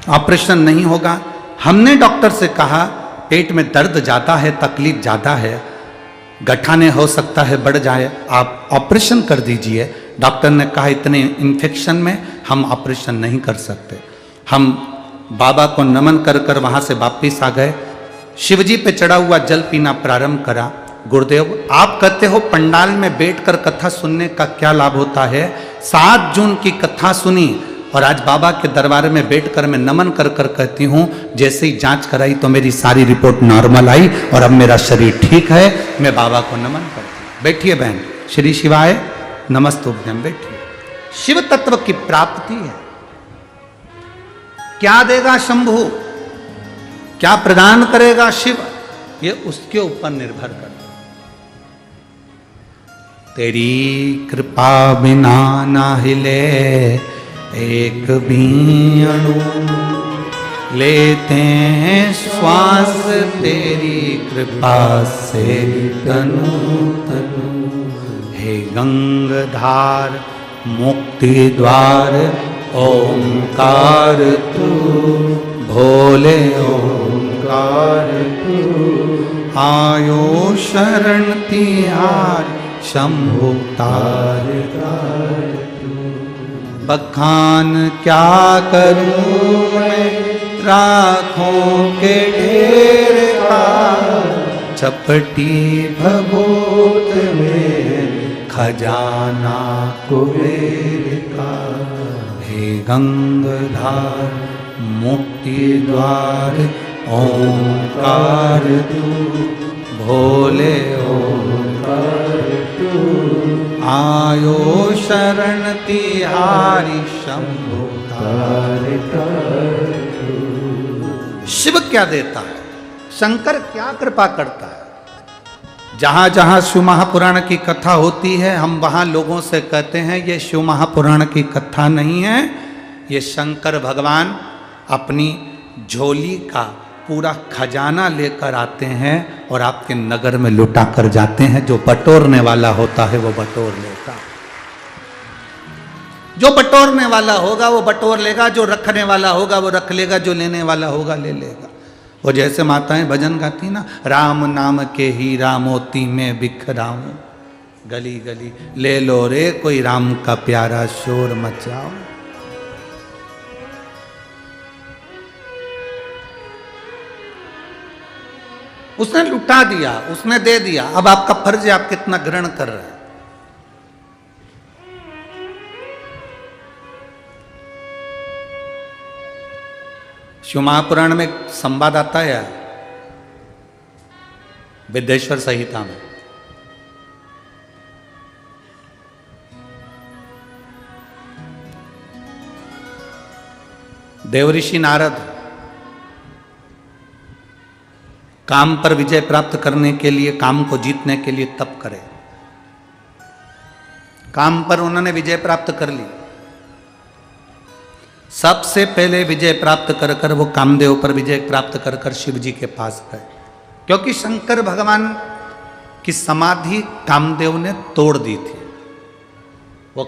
ऑपरेशन नहीं होगा। हमने डॉक्टर से कहा पेट में दर्द ज़्यादा है, तकलीफ ज़्यादा है, गठाने हो सकता है बढ़ जाए, आप ऑपरेशन कर दीजिए। डॉक्टर ने कहा इतने इन्फेक्शन में हम ऑपरेशन नहीं कर सकते। हम बाबा को नमन कर कर वहाँ से वापिस आ गए। शिवजी पे चढ़ा हुआ जल पीना प्रारंभ करा। गुरुदेव आप कहते हो पंडाल में बैठकर कथा सुनने का क्या लाभ होता है। 7 जून की कथा सुनी और आज बाबा के दरबार में बैठकर मैं नमन कर कर कहती हूँ, जैसे ही जांच कराई तो मेरी सारी रिपोर्ट नॉर्मल आई और अब मेरा शरीर ठीक है। मैं बाबा को नमन करती हूँ। बैठिए बहन, श्री शिवाय नमस्तुभ्यम। बैठिए। शिव तत्व की प्राप्ति है। क्या देगा शंभु, क्या प्रदान करेगा शिव, ये उसके ऊपर निर्भर करता। तेरी कृपा बिना ना हिले एक भी अणु, लेते हैं श्वास तेरी कृपा से तनु तनु। हे गंगाधार मुक्ति द्वार ओंकार तू, भोले ओंकार तू। आयो शरण तिहार शंभु तार तार। बखान क्या करूं मैं राखों के ढेर का, चपटी भभूत में खजाना कुबेर का। हे गंगाधार मुक्ति द्वार ओंकार तू, भोले ओंकार तू। आयो शरण तिहारी शंभु तार। शिव क्या देता है, शंकर क्या कृपा करता है। जहां जहां शिव महापुराण की कथा होती है, हम वहां लोगों से कहते हैं ये शिव महापुराण की कथा नहीं है, ये शंकर भगवान अपनी झोली का पूरा खजाना लेकर आते हैं और आपके नगर में लुटा कर जाते हैं। जो बटोरने वाला होता है वो बटोर लेता है, जो बटोरने वाला होगा वो बटोर लेगा, जो रखने वाला होगा वो रख लेगा, जो लेने वाला होगा ले लेगा। वो जैसे माताएं भजन गाती ना, राम नाम के हीरा मोती में बिखराऊं, गली गली ले लो रे कोई राम का प्यारा, शोर मचाओ। उसने लुटा दिया, उसने दे दिया, अब आपका फर्ज है आप कितना ग्रहण कर रहे हैं। शिव महापुराण में संवाद आता है विद्येश्वर संहिता में, देवऋषि नारद काम पर विजय प्राप्त करने के लिए, काम को जीतने के लिए तप करे। काम पर उन्होंने विजय प्राप्त कर ली। सबसे पहले विजय प्राप्त कर कर वो कामदेव पर विजय प्राप्त कर कर शिव जी के पास गए, क्योंकि शंकर भगवान की समाधि कामदेव ने तोड़ दी थी। वो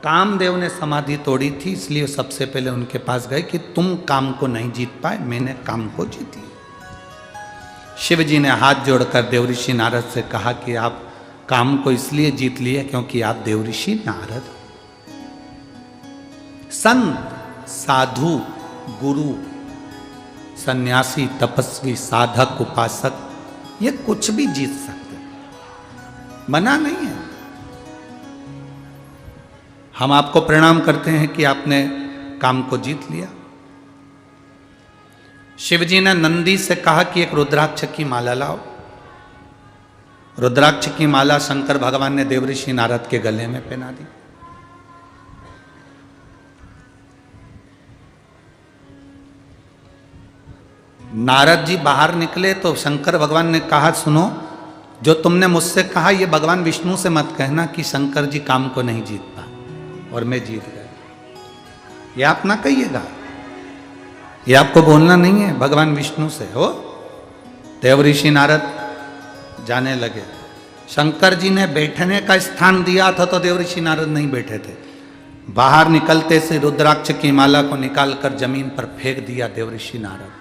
कामदेव ने समाधि तोड़ी थी, इसलिए सबसे पहले उनके पास गए कि तुम काम को नहीं जीत पाए, मैंने काम को जीती। शिव जी ने हाथ जोड़कर देवऋषि नारद से कहा कि आप काम को इसलिए जीत लिए क्योंकि आप देवऋषि नारद हो। संत, साधु, गुरु, सन्यासी, तपस्वी, साधक, उपासक ये कुछ भी जीत सकते, मना नहीं है। हम आपको प्रणाम करते हैं कि आपने काम को जीत लिया। शिवजी ने नंदी से कहा कि एक रुद्राक्ष की माला लाओ। रुद्राक्ष की माला शंकर भगवान ने देवऋषि नारद के गले में पहना दी। नारद जी बाहर निकले तो शंकर भगवान ने कहा, सुनो, जो तुमने मुझसे कहा ये भगवान विष्णु से मत कहना कि शंकर जी काम को नहीं जीत पा और मैं जीत गया। ये आप ना कहिएगा, ये आपको बोलना नहीं है, भगवान विष्णु से हो। देवऋषि नारद जाने लगे। शंकर जी ने बैठने का स्थान दिया था तो देवऋषि नारद नहीं बैठे थे। बाहर निकलते से रुद्राक्ष की माला को निकालकर जमीन पर फेंक दिया देवऋषि नारद।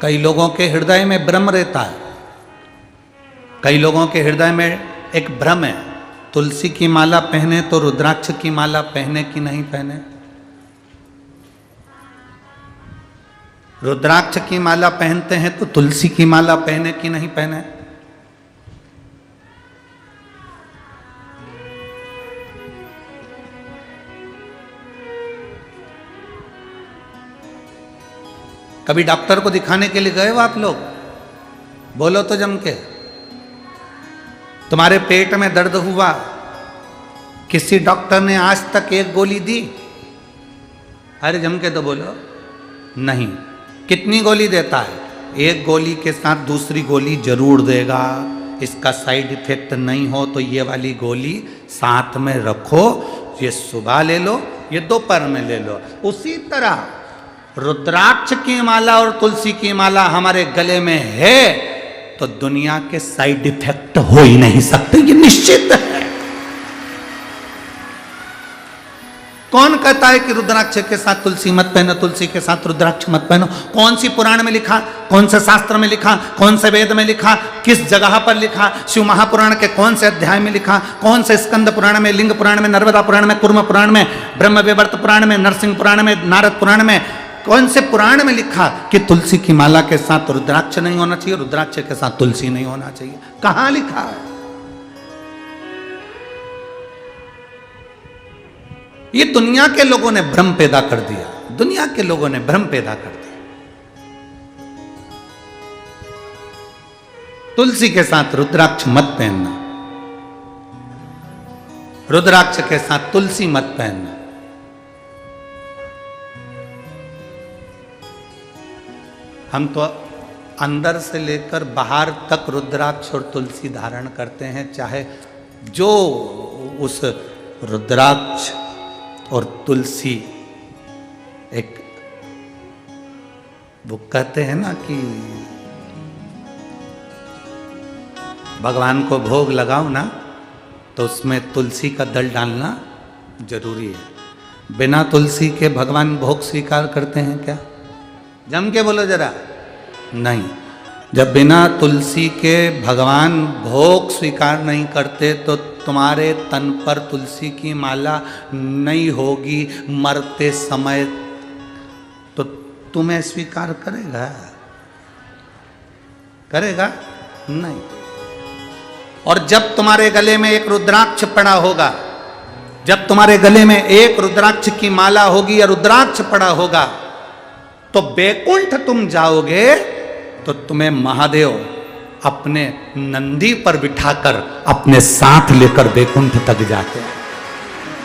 कई लोगों के हृदय में भ्रम रहता है, कई लोगों के हृदय में एक भ्रम है, तुलसी की माला पहने तो रुद्राक्ष की माला पहने कि नहीं पहने। रुद्राक्ष की माला पहनते हैं तो तुलसी की माला पहने कि नहीं पहने। कभी डॉक्टर को दिखाने के लिए गए हो आप लोग? बोलो तो जम के। तुम्हारे पेट में दर्द हुआ, किसी डॉक्टर ने आज तक एक गोली दी? अरे जम के तो बोलो। नहीं। कितनी गोली देता है? एक गोली के साथ दूसरी गोली जरूर देगा। इसका साइड इफेक्ट नहीं हो तो ये वाली गोली साथ में रखो, ये सुबह ले लो, ये दोपहर में ले लो। उसी तरह रुद्राक्ष की माला और तुलसी की माला हमारे गले में है तो दुनिया के साइड इफेक्ट हो ही नहीं सकते, ये निश्चित है। कौन कहता है कि रुद्राक्ष के साथ तुलसी मत पहनो, तुलसी के साथ रुद्राक्ष मत पहनो? कौन सी पुराण में लिखा, कौन से शास्त्र में लिखा, कौन से वेद में लिखा, किस जगह पर लिखा? शिव महापुराण के कौन से अध्याय में लिखा? कौन से स्कंद पुराण में, लिंग पुराण में, नर्मदा पुराण में, कुर्म पुराण में, ब्रह्म वैवर्त पुराण में, नरसिंह पुराण में, नारद पुराण में, कौन से पुराण में लिखा कि तुलसी की माला के साथ रुद्राक्ष नहीं होना चाहिए, रुद्राक्ष के साथ तुलसी नहीं होना चाहिए? कहां लिखा है? ये दुनिया के लोगों ने भ्रम पैदा कर दिया, दुनिया के लोगों ने भ्रम पैदा कर दिया। तुलसी के साथ रुद्राक्ष मत पहनना, रुद्राक्ष के साथ तुलसी मत पहनना। हम तो अंदर से लेकर बाहर तक रुद्राक्ष और तुलसी धारण करते हैं, चाहे जो उस रुद्राक्ष और तुलसी एक, वो कहते हैं ना कि भगवान को भोग लगाओ ना तो उसमें तुलसी का दल डालना जरूरी है। बिना तुलसी के भगवान भोग स्वीकार करते हैं क्या? जम के बोलो जरा। नहीं, जब बिना तुलसी के भगवान भोग स्वीकार नहीं करते तो तुम्हारे तन पर तुलसी की माला नहीं होगी मरते समय, तो तुम्हें स्वीकार करेगा? करेगा नहीं। और जब तुम्हारे गले में एक रुद्राक्ष पड़ा होगा, जब तुम्हारे गले में एक रुद्राक्ष की माला होगी या रुद्राक्ष पड़ा होगा, तो बैकुंठ तुम जाओगे तो तुम्हें महादेव अपने नंदी पर बिठाकर अपने साथ लेकर बैकुंठ तक जाते हैं।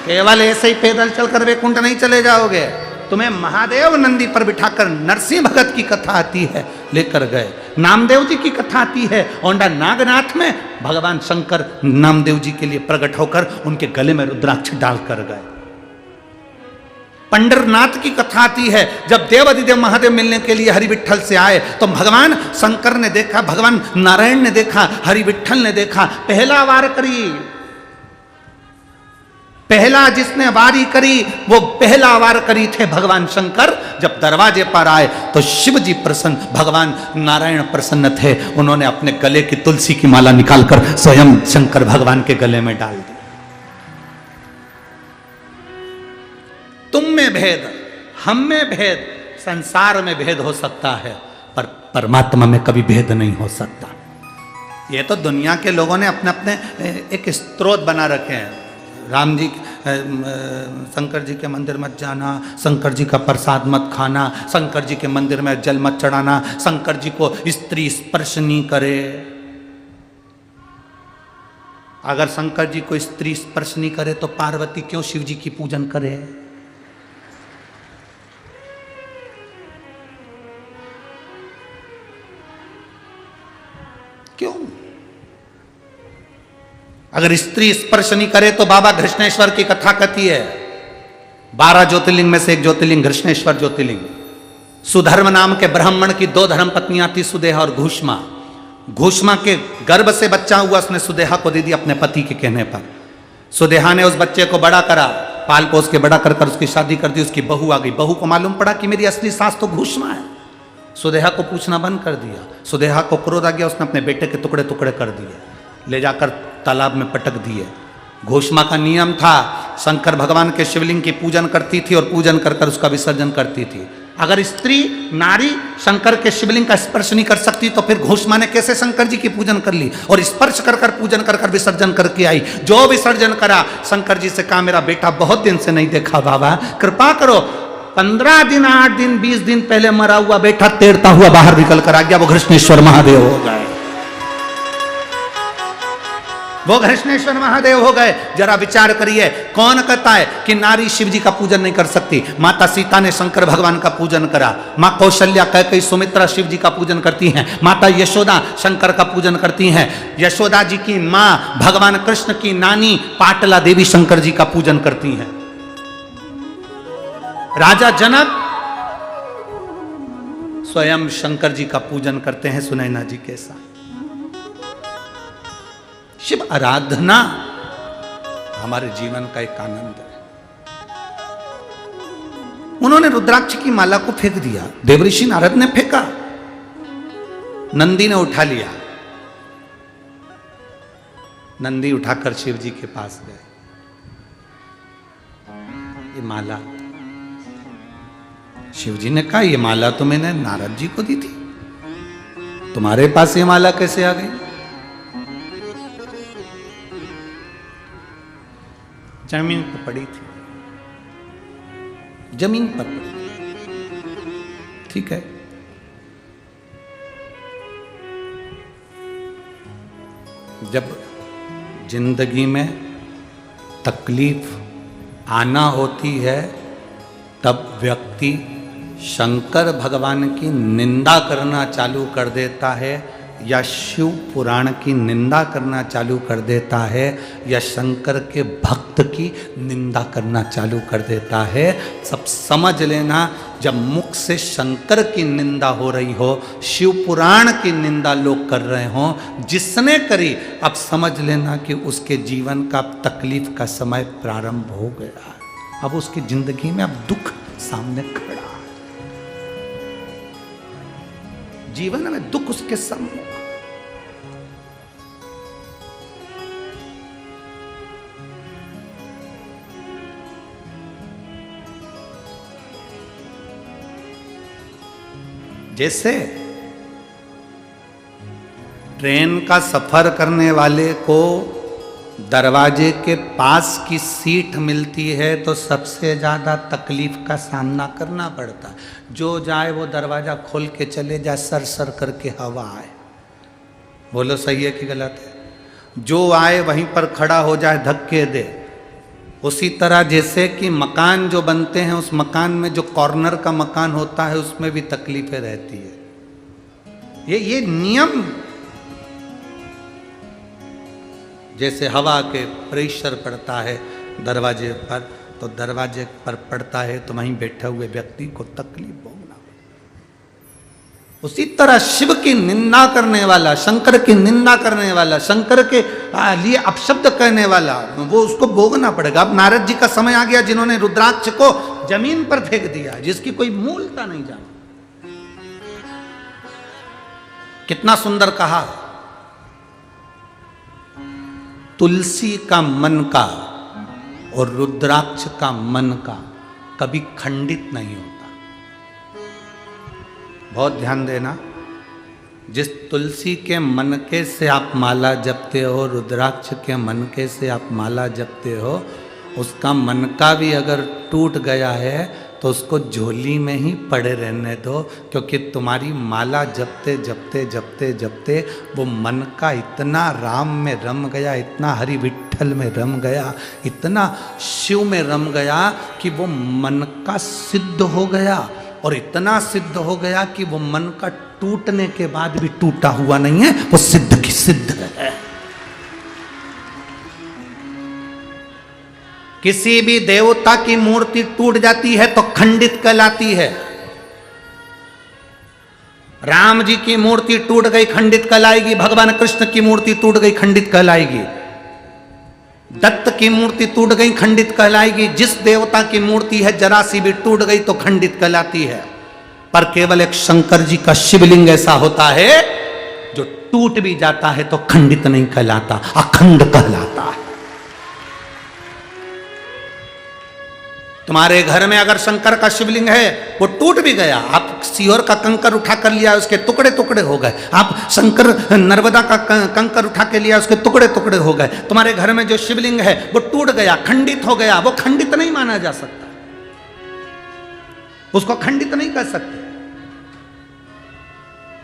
केवल ऐसे ही पैदल चलकर बैकुंठ नहीं चले जाओगे, तुम्हें महादेव नंदी पर बिठाकर, नरसिंह भगत की कथा आती है लेकर गए, नामदेव जी की कथा आती है, औंडा नागनाथ में भगवान शंकर नामदेव जी के लिए प्रकट होकर उनके गले में रुद्राक्ष डालकर गए। पंडरनाथ की कथा आती है, जब देवाधिदेव महादेव मिलने के लिए हरि विठ्ठल से आए तो भगवान शंकर ने देखा, भगवान नारायण ने देखा, हरि विठ्ठल ने देखा, पहला वार करी, पहला जिसने वारी करी वो पहला वार करी थे भगवान शंकर। जब दरवाजे पर आए तो शिव जी प्रसन्न, भगवान नारायण प्रसन्न थे, उन्होंने अपने गले की तुलसी की माला निकालकर स्वयं शंकर भगवान के गले में डाल दी। तुम में भेद, हम में भेद, संसार में भेद हो सकता है, पर परमात्मा में कभी भेद नहीं हो सकता। ये तो दुनिया के लोगों ने अपने अपने एक स्त्रोत बना रखे हैं। राम जी, शंकर जी के मंदिर मत जाना, शंकर जी का प्रसाद मत खाना, शंकर जी के मंदिर में जल मत चढ़ाना, शंकर जी को स्त्री स्पर्श नहीं करे। अगर शंकर जी को स्त्री स्पर्श नहीं करे तो पार्वती क्यों शिव जी की पूजन करे? क्यों? अगर स्त्री स्पर्श नहीं करे तो बाबा घृष्णेश्वर की कथा कहती है, 12 ज्योतिर्लिंग में से एक ज्योतिर्लिंग घृष्णेश्वर ज्योतिर्लिंग। सुधर्म नाम के ब्राह्मण की 2 धर्म पत्नियां थी, सुदेहा और घूष्मा। घूष्मा के गर्भ से बच्चा हुआ, उसने सुदेहा को दे दी अपने पति के कहने पर। सुदेहा ने उस बच्चे को बड़ा करा, पाल पोस के बड़ा कर उसकी शादी कर दी, उसकी बहू आ गई। बहू को मालूम पड़ा कि मेरी असली सास तो घूष्मा है। सुदेहा को पूछना बंद कर दिया। सुदेहा को क्रोध आ गया, उसने अपने बेटे के टुकड़े टुकड़े कर दिए, ले जाकर तालाब में पटक दिए। घोषमा का नियम था, शंकर भगवान के शिवलिंग की पूजन करती थी और पूजन कर कर उसका विसर्जन करती थी। अगर स्त्री नारी शंकर के शिवलिंग का स्पर्श नहीं कर सकती तो फिर घोषमा ने कैसे शंकर जी की पूजन कर ली और स्पर्श कर कर पूजन कर कर विसर्जन करके आई। जो विसर्जन करा, शंकर जी से कहा मेरा बेटा बहुत दिन से नहीं देखा, बाबा कृपा करो। 15 दिन 8 दिन 20 दिन पहले मरा हुआ बेटा तैरता हुआ बाहर निकल कर आ गया, वो घृष्णेश्वर महादेव हो गए। वो घृष्णेश्वर महादेव हो गए। जरा विचार करिए, कौन कहता है कि नारी शिव जी का पूजन नहीं कर सकती? माता सीता ने शंकर भगवान का पूजन करा, माँ कौशल्या कैकेयी सुमित्रा शिव जी का पूजन करती हैं, माता यशोदा शंकर का पूजन करती हैं, यशोदा जी की माँ भगवान कृष्ण की नानी पाटला देवी शंकर जी का पूजन करती हैं, राजा जनक स्वयं शंकर जी का पूजन करते हैं सुनैना जी के साथ। शिव आराधना हमारे जीवन का एक आनंद है। उन्होंने रुद्राक्ष की माला को फेंक दिया। देवऋषि नारद ने फेंका, नंदी ने उठा लिया। नंदी उठाकर शिव जी के पास गए। ये माला, शिव जी ने कहा ये माला तो मैंने नारद जी को दी थी, तुम्हारे पास ये माला कैसे आ गई? जमीन पर पड़ी थी, जमीन पर पड़ी। ठीक है, जब जिंदगी में तकलीफ आना होती है तब व्यक्ति शंकर भगवान की निंदा करना चालू कर देता है, या शिव पुराण की निंदा करना चालू कर देता है, या शंकर के भक्त की निंदा करना चालू कर देता है। सब समझ लेना, जब मुख से शंकर की निंदा हो रही हो, शिव पुराण की निंदा लोग कर रहे हो, जिसने करी, अब समझ लेना कि उसके जीवन का तकलीफ का समय प्रारंभ हो गया। अब उसकी जिंदगी में अब दुख सामने खड़ा है, जीवन में दुख उसके सम्मुख। जैसे ट्रेन का सफर करने वाले को दरवाजे के पास की सीट मिलती है तो सबसे ज़्यादा तकलीफ का सामना करना पड़ता है। जो जाए वो दरवाज़ा खोल के चले जाए, सर सर करके हवा आए। बोलो सही है कि गलत है? जो आए वहीं पर खड़ा हो जाए, धक्के दे। उसी तरह जैसे कि मकान जो बनते हैं, उस मकान में जो कॉर्नर का मकान होता है उसमें भी तकलीफें रहती है। ये नियम, जैसे हवा के प्रेशर पड़ता है दरवाजे पर, तो दरवाजे पर पड़ता है तो वहीं बैठे हुए व्यक्ति को तकलीफ भोगना। उसी तरह शिव की निंदा करने वाला, शंकर की निंदा करने वाला, शंकर के लिए अपशब्द कहने वाला, वो उसको भोगना पड़ेगा। अब नारद जी का समय आ गया जिन्होंने रुद्राक्ष को जमीन पर फेंक दिया, जिसकी कोई मूलता नहीं जानी। कितना सुंदर कहा, तुलसी का मन का और रुद्राक्ष का मन का कभी खंडित नहीं होता। बहुत ध्यान देना, जिस तुलसी के मनके से आप माला जपते हो, रुद्राक्ष के मनके से आप माला जपते हो, उसका मनका भी अगर टूट गया है तो उसको झोली में ही पड़े रहने दो, क्योंकि तुम्हारी माला जपते जपते जपते जपते वो मन का इतना राम में रम गया, इतना हरि विठ्ठल में रम गया, इतना शिव में रम गया कि वो मन का सिद्ध हो गया। और इतना सिद्ध हो गया कि वो मन का टूटने के बाद भी टूटा हुआ नहीं है, वो सिद्ध की सिद्ध है। किसी भी देवता की मूर्ति टूट जाती है तो खंडित कहलाती है। राम जी की मूर्ति टूट गई, खंडित कहलाएगी। भगवान कृष्ण की मूर्ति टूट गई, खंडित कहलाएगी। दत्त की मूर्ति टूट गई, खंडित कहलाएगी। जिस देवता की मूर्ति है जरा सी भी टूट गई तो खंडित कहलाती है। पर केवल एक शंकर जी का शिवलिंग ऐसा होता है जो टूट भी जाता है तो खंडित नहीं कहलाता, अखंड कहलाता है। तुम्हारे घर में अगर शंकर का शिवलिंग है, वो टूट भी गया, आप सीहोर का कंकर उठा कर लिया, उसके टुकड़े टुकड़े हो गए। आप शंकर नर्मदा का कंकर उठा के लिया, उसके टुकड़े टुकड़े हो गए। तुम्हारे घर में जो शिवलिंग है वो टूट गया, खंडित हो गया, वो खंडित नहीं माना जा सकता, उसको खंडित नहीं कर सकते।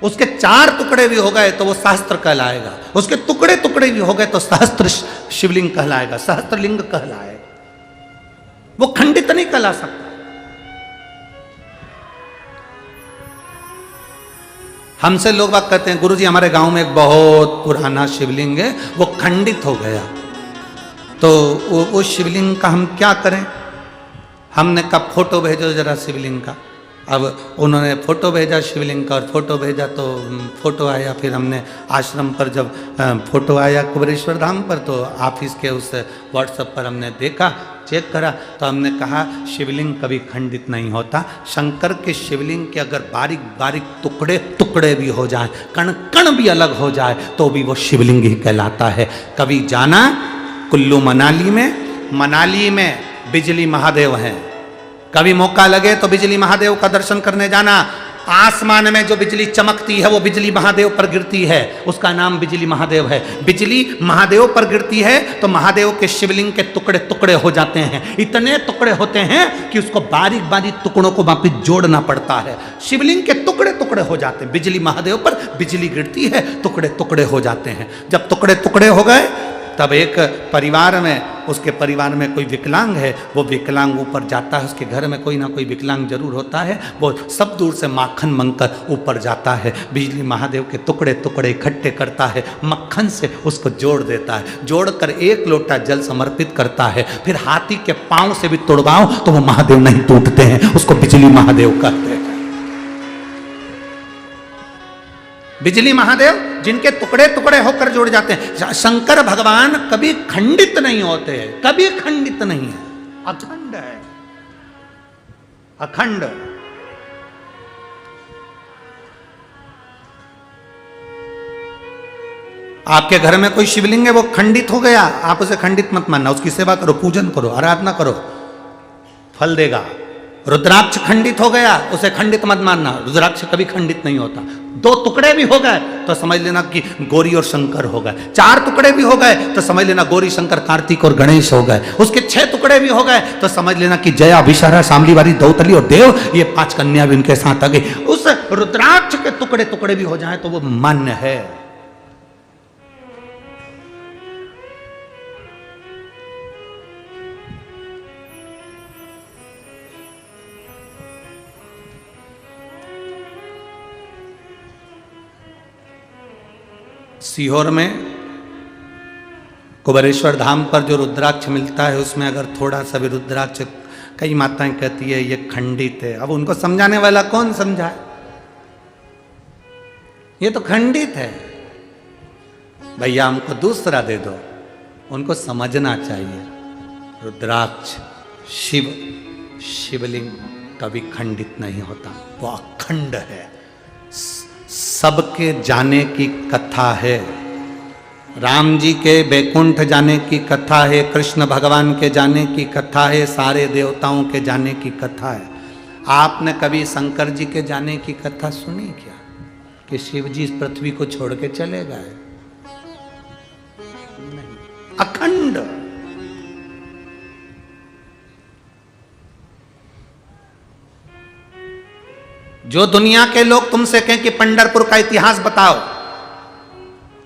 उसके 4 टुकड़े भी हो गए तो वो सहस्त्र कहलाएगा, उसके टुकड़े टुकड़े भी हो गए तो सहस्त्र शिवलिंग कहलाएगा, सहस्त्रलिंग कहलाएगा। वो खंडित नहीं कहला सकता। हमसे लोग बात कहते हैं, गुरुजी हमारे गांव में एक बहुत पुराना शिवलिंग है, वो खंडित हो गया, तो वो शिवलिंग का हम क्या करें? हमने कहा फोटो भेजो जरा शिवलिंग का। अब उन्होंने फोटो भेजा शिवलिंग का, और फोटो भेजा तो फोटो आया। फिर हमने आश्रम पर जब फोटो आया कुबेरेश्वर धाम पर, तो ऑफिस के उस व्हाट्सएप पर हमने देखा, चेक करा तो हमने कहा शिवलिंग कभी खंडित नहीं होता। शंकर के शिवलिंग के अगर बारीक बारीक टुकड़े टुकड़े भी हो जाए, कण कण भी अलग हो जाए, तो भी वो शिवलिंग ही कहलाता है। कभी जाना कुल्लू मनाली में बिजली महादेव हैं, कभी मौका लगे तो बिजली महादेव का दर्शन करने जाना। आसमान में जो बिजली चमकती है वो बिजली महादेव पर गिरती है, उसका नाम बिजली महादेव है। बिजली महादेव पर गिरती है तो महादेव के शिवलिंग के टुकड़े टुकड़े हो जाते हैं। इतने टुकड़े होते हैं कि उसको बारीक बारीक टुकड़ों को वापिस जोड़ना पड़ता है। शिवलिंग के टुकड़े टुकड़े हो जाते हैं, बिजली महादेव पर बिजली गिरती है, टुकड़े टुकड़े हो जाते हैं। जब टुकड़े टुकड़े हो गए तब एक परिवार में, उसके परिवार में कोई विकलांग है, वो विकलांग ऊपर जाता है, उसके घर में कोई ना कोई विकलांग जरूर होता है, वो सब दूर से माखन मंगकर ऊपर जाता है, बिजली महादेव के टुकड़े टुकड़े इकट्ठे करता है, मक्खन से उसको जोड़ देता है, जोड़कर 1 लोटा जल समर्पित करता है। फिर हाथी के पांव से भी तोड़वाओ तो वो महादेव नहीं टूटते हैं, उसको बिजली महादेव कहते हैं। बिजली महादेव जिनके टुकड़े टुकड़े होकर जुड़ जाते हैं। शंकर भगवान कभी खंडित नहीं होते, कभी खंडित नहीं है, अखंड है, अखंड। आपके घर में कोई शिवलिंग है, वो खंडित हो गया, आप उसे खंडित मत मानना, उसकी सेवा करो, पूजन करो, आराधना करो, फल देगा। रुद्राक्ष खंडित हो गया, उसे खंडित मत मानना, रुद्राक्ष कभी खंडित नहीं होता। 2 टुकड़े भी हो गए तो समझ लेना कि गौरी और शंकर हो गए, 4 टुकड़े भी हो गए तो समझ लेना गौरी शंकर कार्तिक और गणेश हो गए, उसके 6 टुकड़े भी हो गए तो समझ लेना कि जया विशारा शामलीवारी दौतली और देव, ये 5 कन्या भी उनके साथ आ गई। उस रुद्राक्ष के टुकड़े टुकड़े भी हो जाए तो वो मान्य है। सीहोर में कुबेरेश्वर धाम पर जो रुद्राक्ष मिलता है उसमें अगर थोड़ा सा भी रुद्राक्ष, कई माताएं कहती है ये खंडित है। अब उनको समझाने वाला कौन समझाए, ये तो खंडित है, भैया हमको दूसरा दे दो। उनको समझना चाहिए रुद्राक्ष शिवलिंग कभी खंडित नहीं होता, वो अखंड है। सबके जाने की कथा है, राम जी के बैकुंठ जाने की कथा है, कृष्ण भगवान के जाने की कथा है, सारे देवताओं के जाने की कथा है। आपने कभी शंकर जी के जाने की कथा सुनी क्या, कि शिव जी इस पृथ्वी को छोड़ के चले गए? नहीं, अखंड। जो दुनिया के लोग तुमसे कहें कि पंढरपुर का इतिहास बताओ,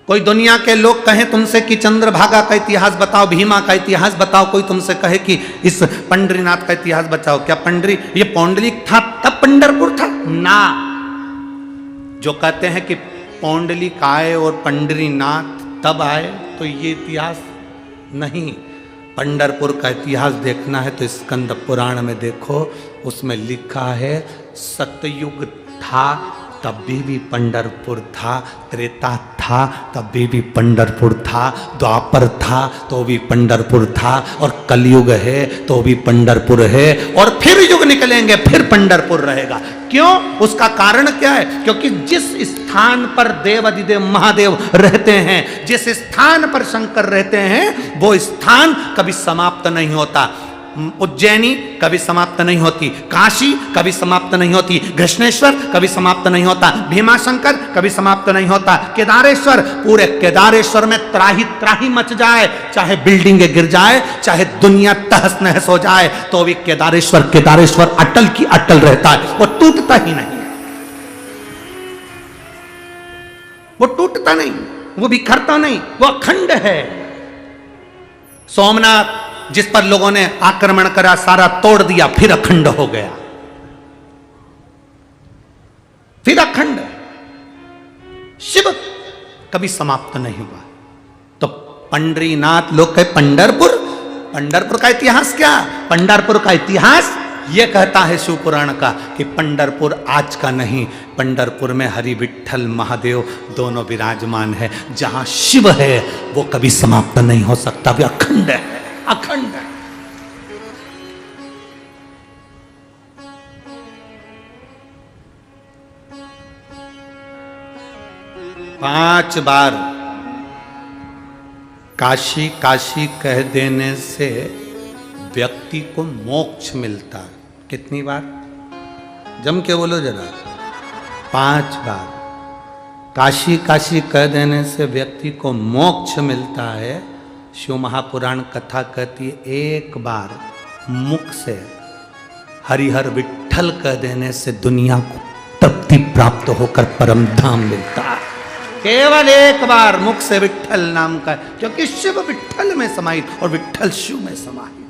कोई दुनिया के लोग कहें तुमसे कि चंद्रभागा का इतिहास बताओ, भीमा का इतिहास बताओ, कोई तुमसे कहे कि इस पंडरीनाथ का इतिहास बताओ, क्या ये पौंडलिक था तब पंढरपुर था ना? जो कहते हैं कि पौंडलिक आए और पंडरीनाथ तब आए, तो ये इतिहास नहीं। पंढरपुर का इतिहास देखना है तो स्कंद पुराण में देखो, उसमें लिखा है सतयुग था तब भी पंढरपुर था, त्रेता था तब भी पंढरपुर था, द्वापर था तो भी पंढरपुर था, और कलयुग है तो भी पंढरपुर है, और फिर युग निकलेंगे फिर पंढरपुर रहेगा। क्यों? उसका कारण क्या है? क्योंकि जिस स्थान पर देव अधिदेव महादेव रहते हैं, जिस स्थान पर शंकर रहते हैं, वो स्थान कभी समाप्त नहीं होता। उज्जैनी कभी समाप्त नहीं होती, काशी कभी समाप्त नहीं होती, घृष्णेश्वर कभी समाप्त नहीं होता, भीमाशंकर कभी समाप्त नहीं होता, केदारेश्वर, पूरे केदारेश्वर में त्राही त्राही मच जाए, चाहे बिल्डिंगें गिर जाए, चाहे दुनिया तहस नहस हो जाए, तो भी केदारेश्वर अटल की अटल रहता है, वो टूटता ही नहीं, वो टूटता नहीं, वो बिखरता नहीं, वो अखंड है। सोमनाथ जिस पर लोगों ने आक्रमण करा, सारा तोड़ दिया, फिर अखंड हो गया, फिर अखंड। शिव कभी समाप्त नहीं हुआ। तो पंडरीनाथ लोग कहे पंढरपुर का इतिहास क्या? पंढरपुर का इतिहास ये कहता है शिव पुराण का कि पंढरपुर आज का नहीं, पंढरपुर में हरि विठ्ठल महादेव दोनों विराजमान है। जहां शिव है वो कभी समाप्त नहीं हो सकता, वे अखंड है, अखंड है। 5 बार काशी काशी कह देने से व्यक्ति को मोक्ष मिलता है। कितनी बार? जम के बोलो जरा। 5 बार काशी काशी कह देने से व्यक्ति को मोक्ष मिलता है। शिव महापुराण कथा कहती है, एक बार मुख से हरिहर विठ्ठल कह देने से दुनिया को तृप्ति प्राप्त होकर परम धाम मिलता है। केवल एक बार मुख से विठ्ठल नाम का, क्योंकि शिव विठ्ठल में समाहित और विठ्ठल शिव में समाहित।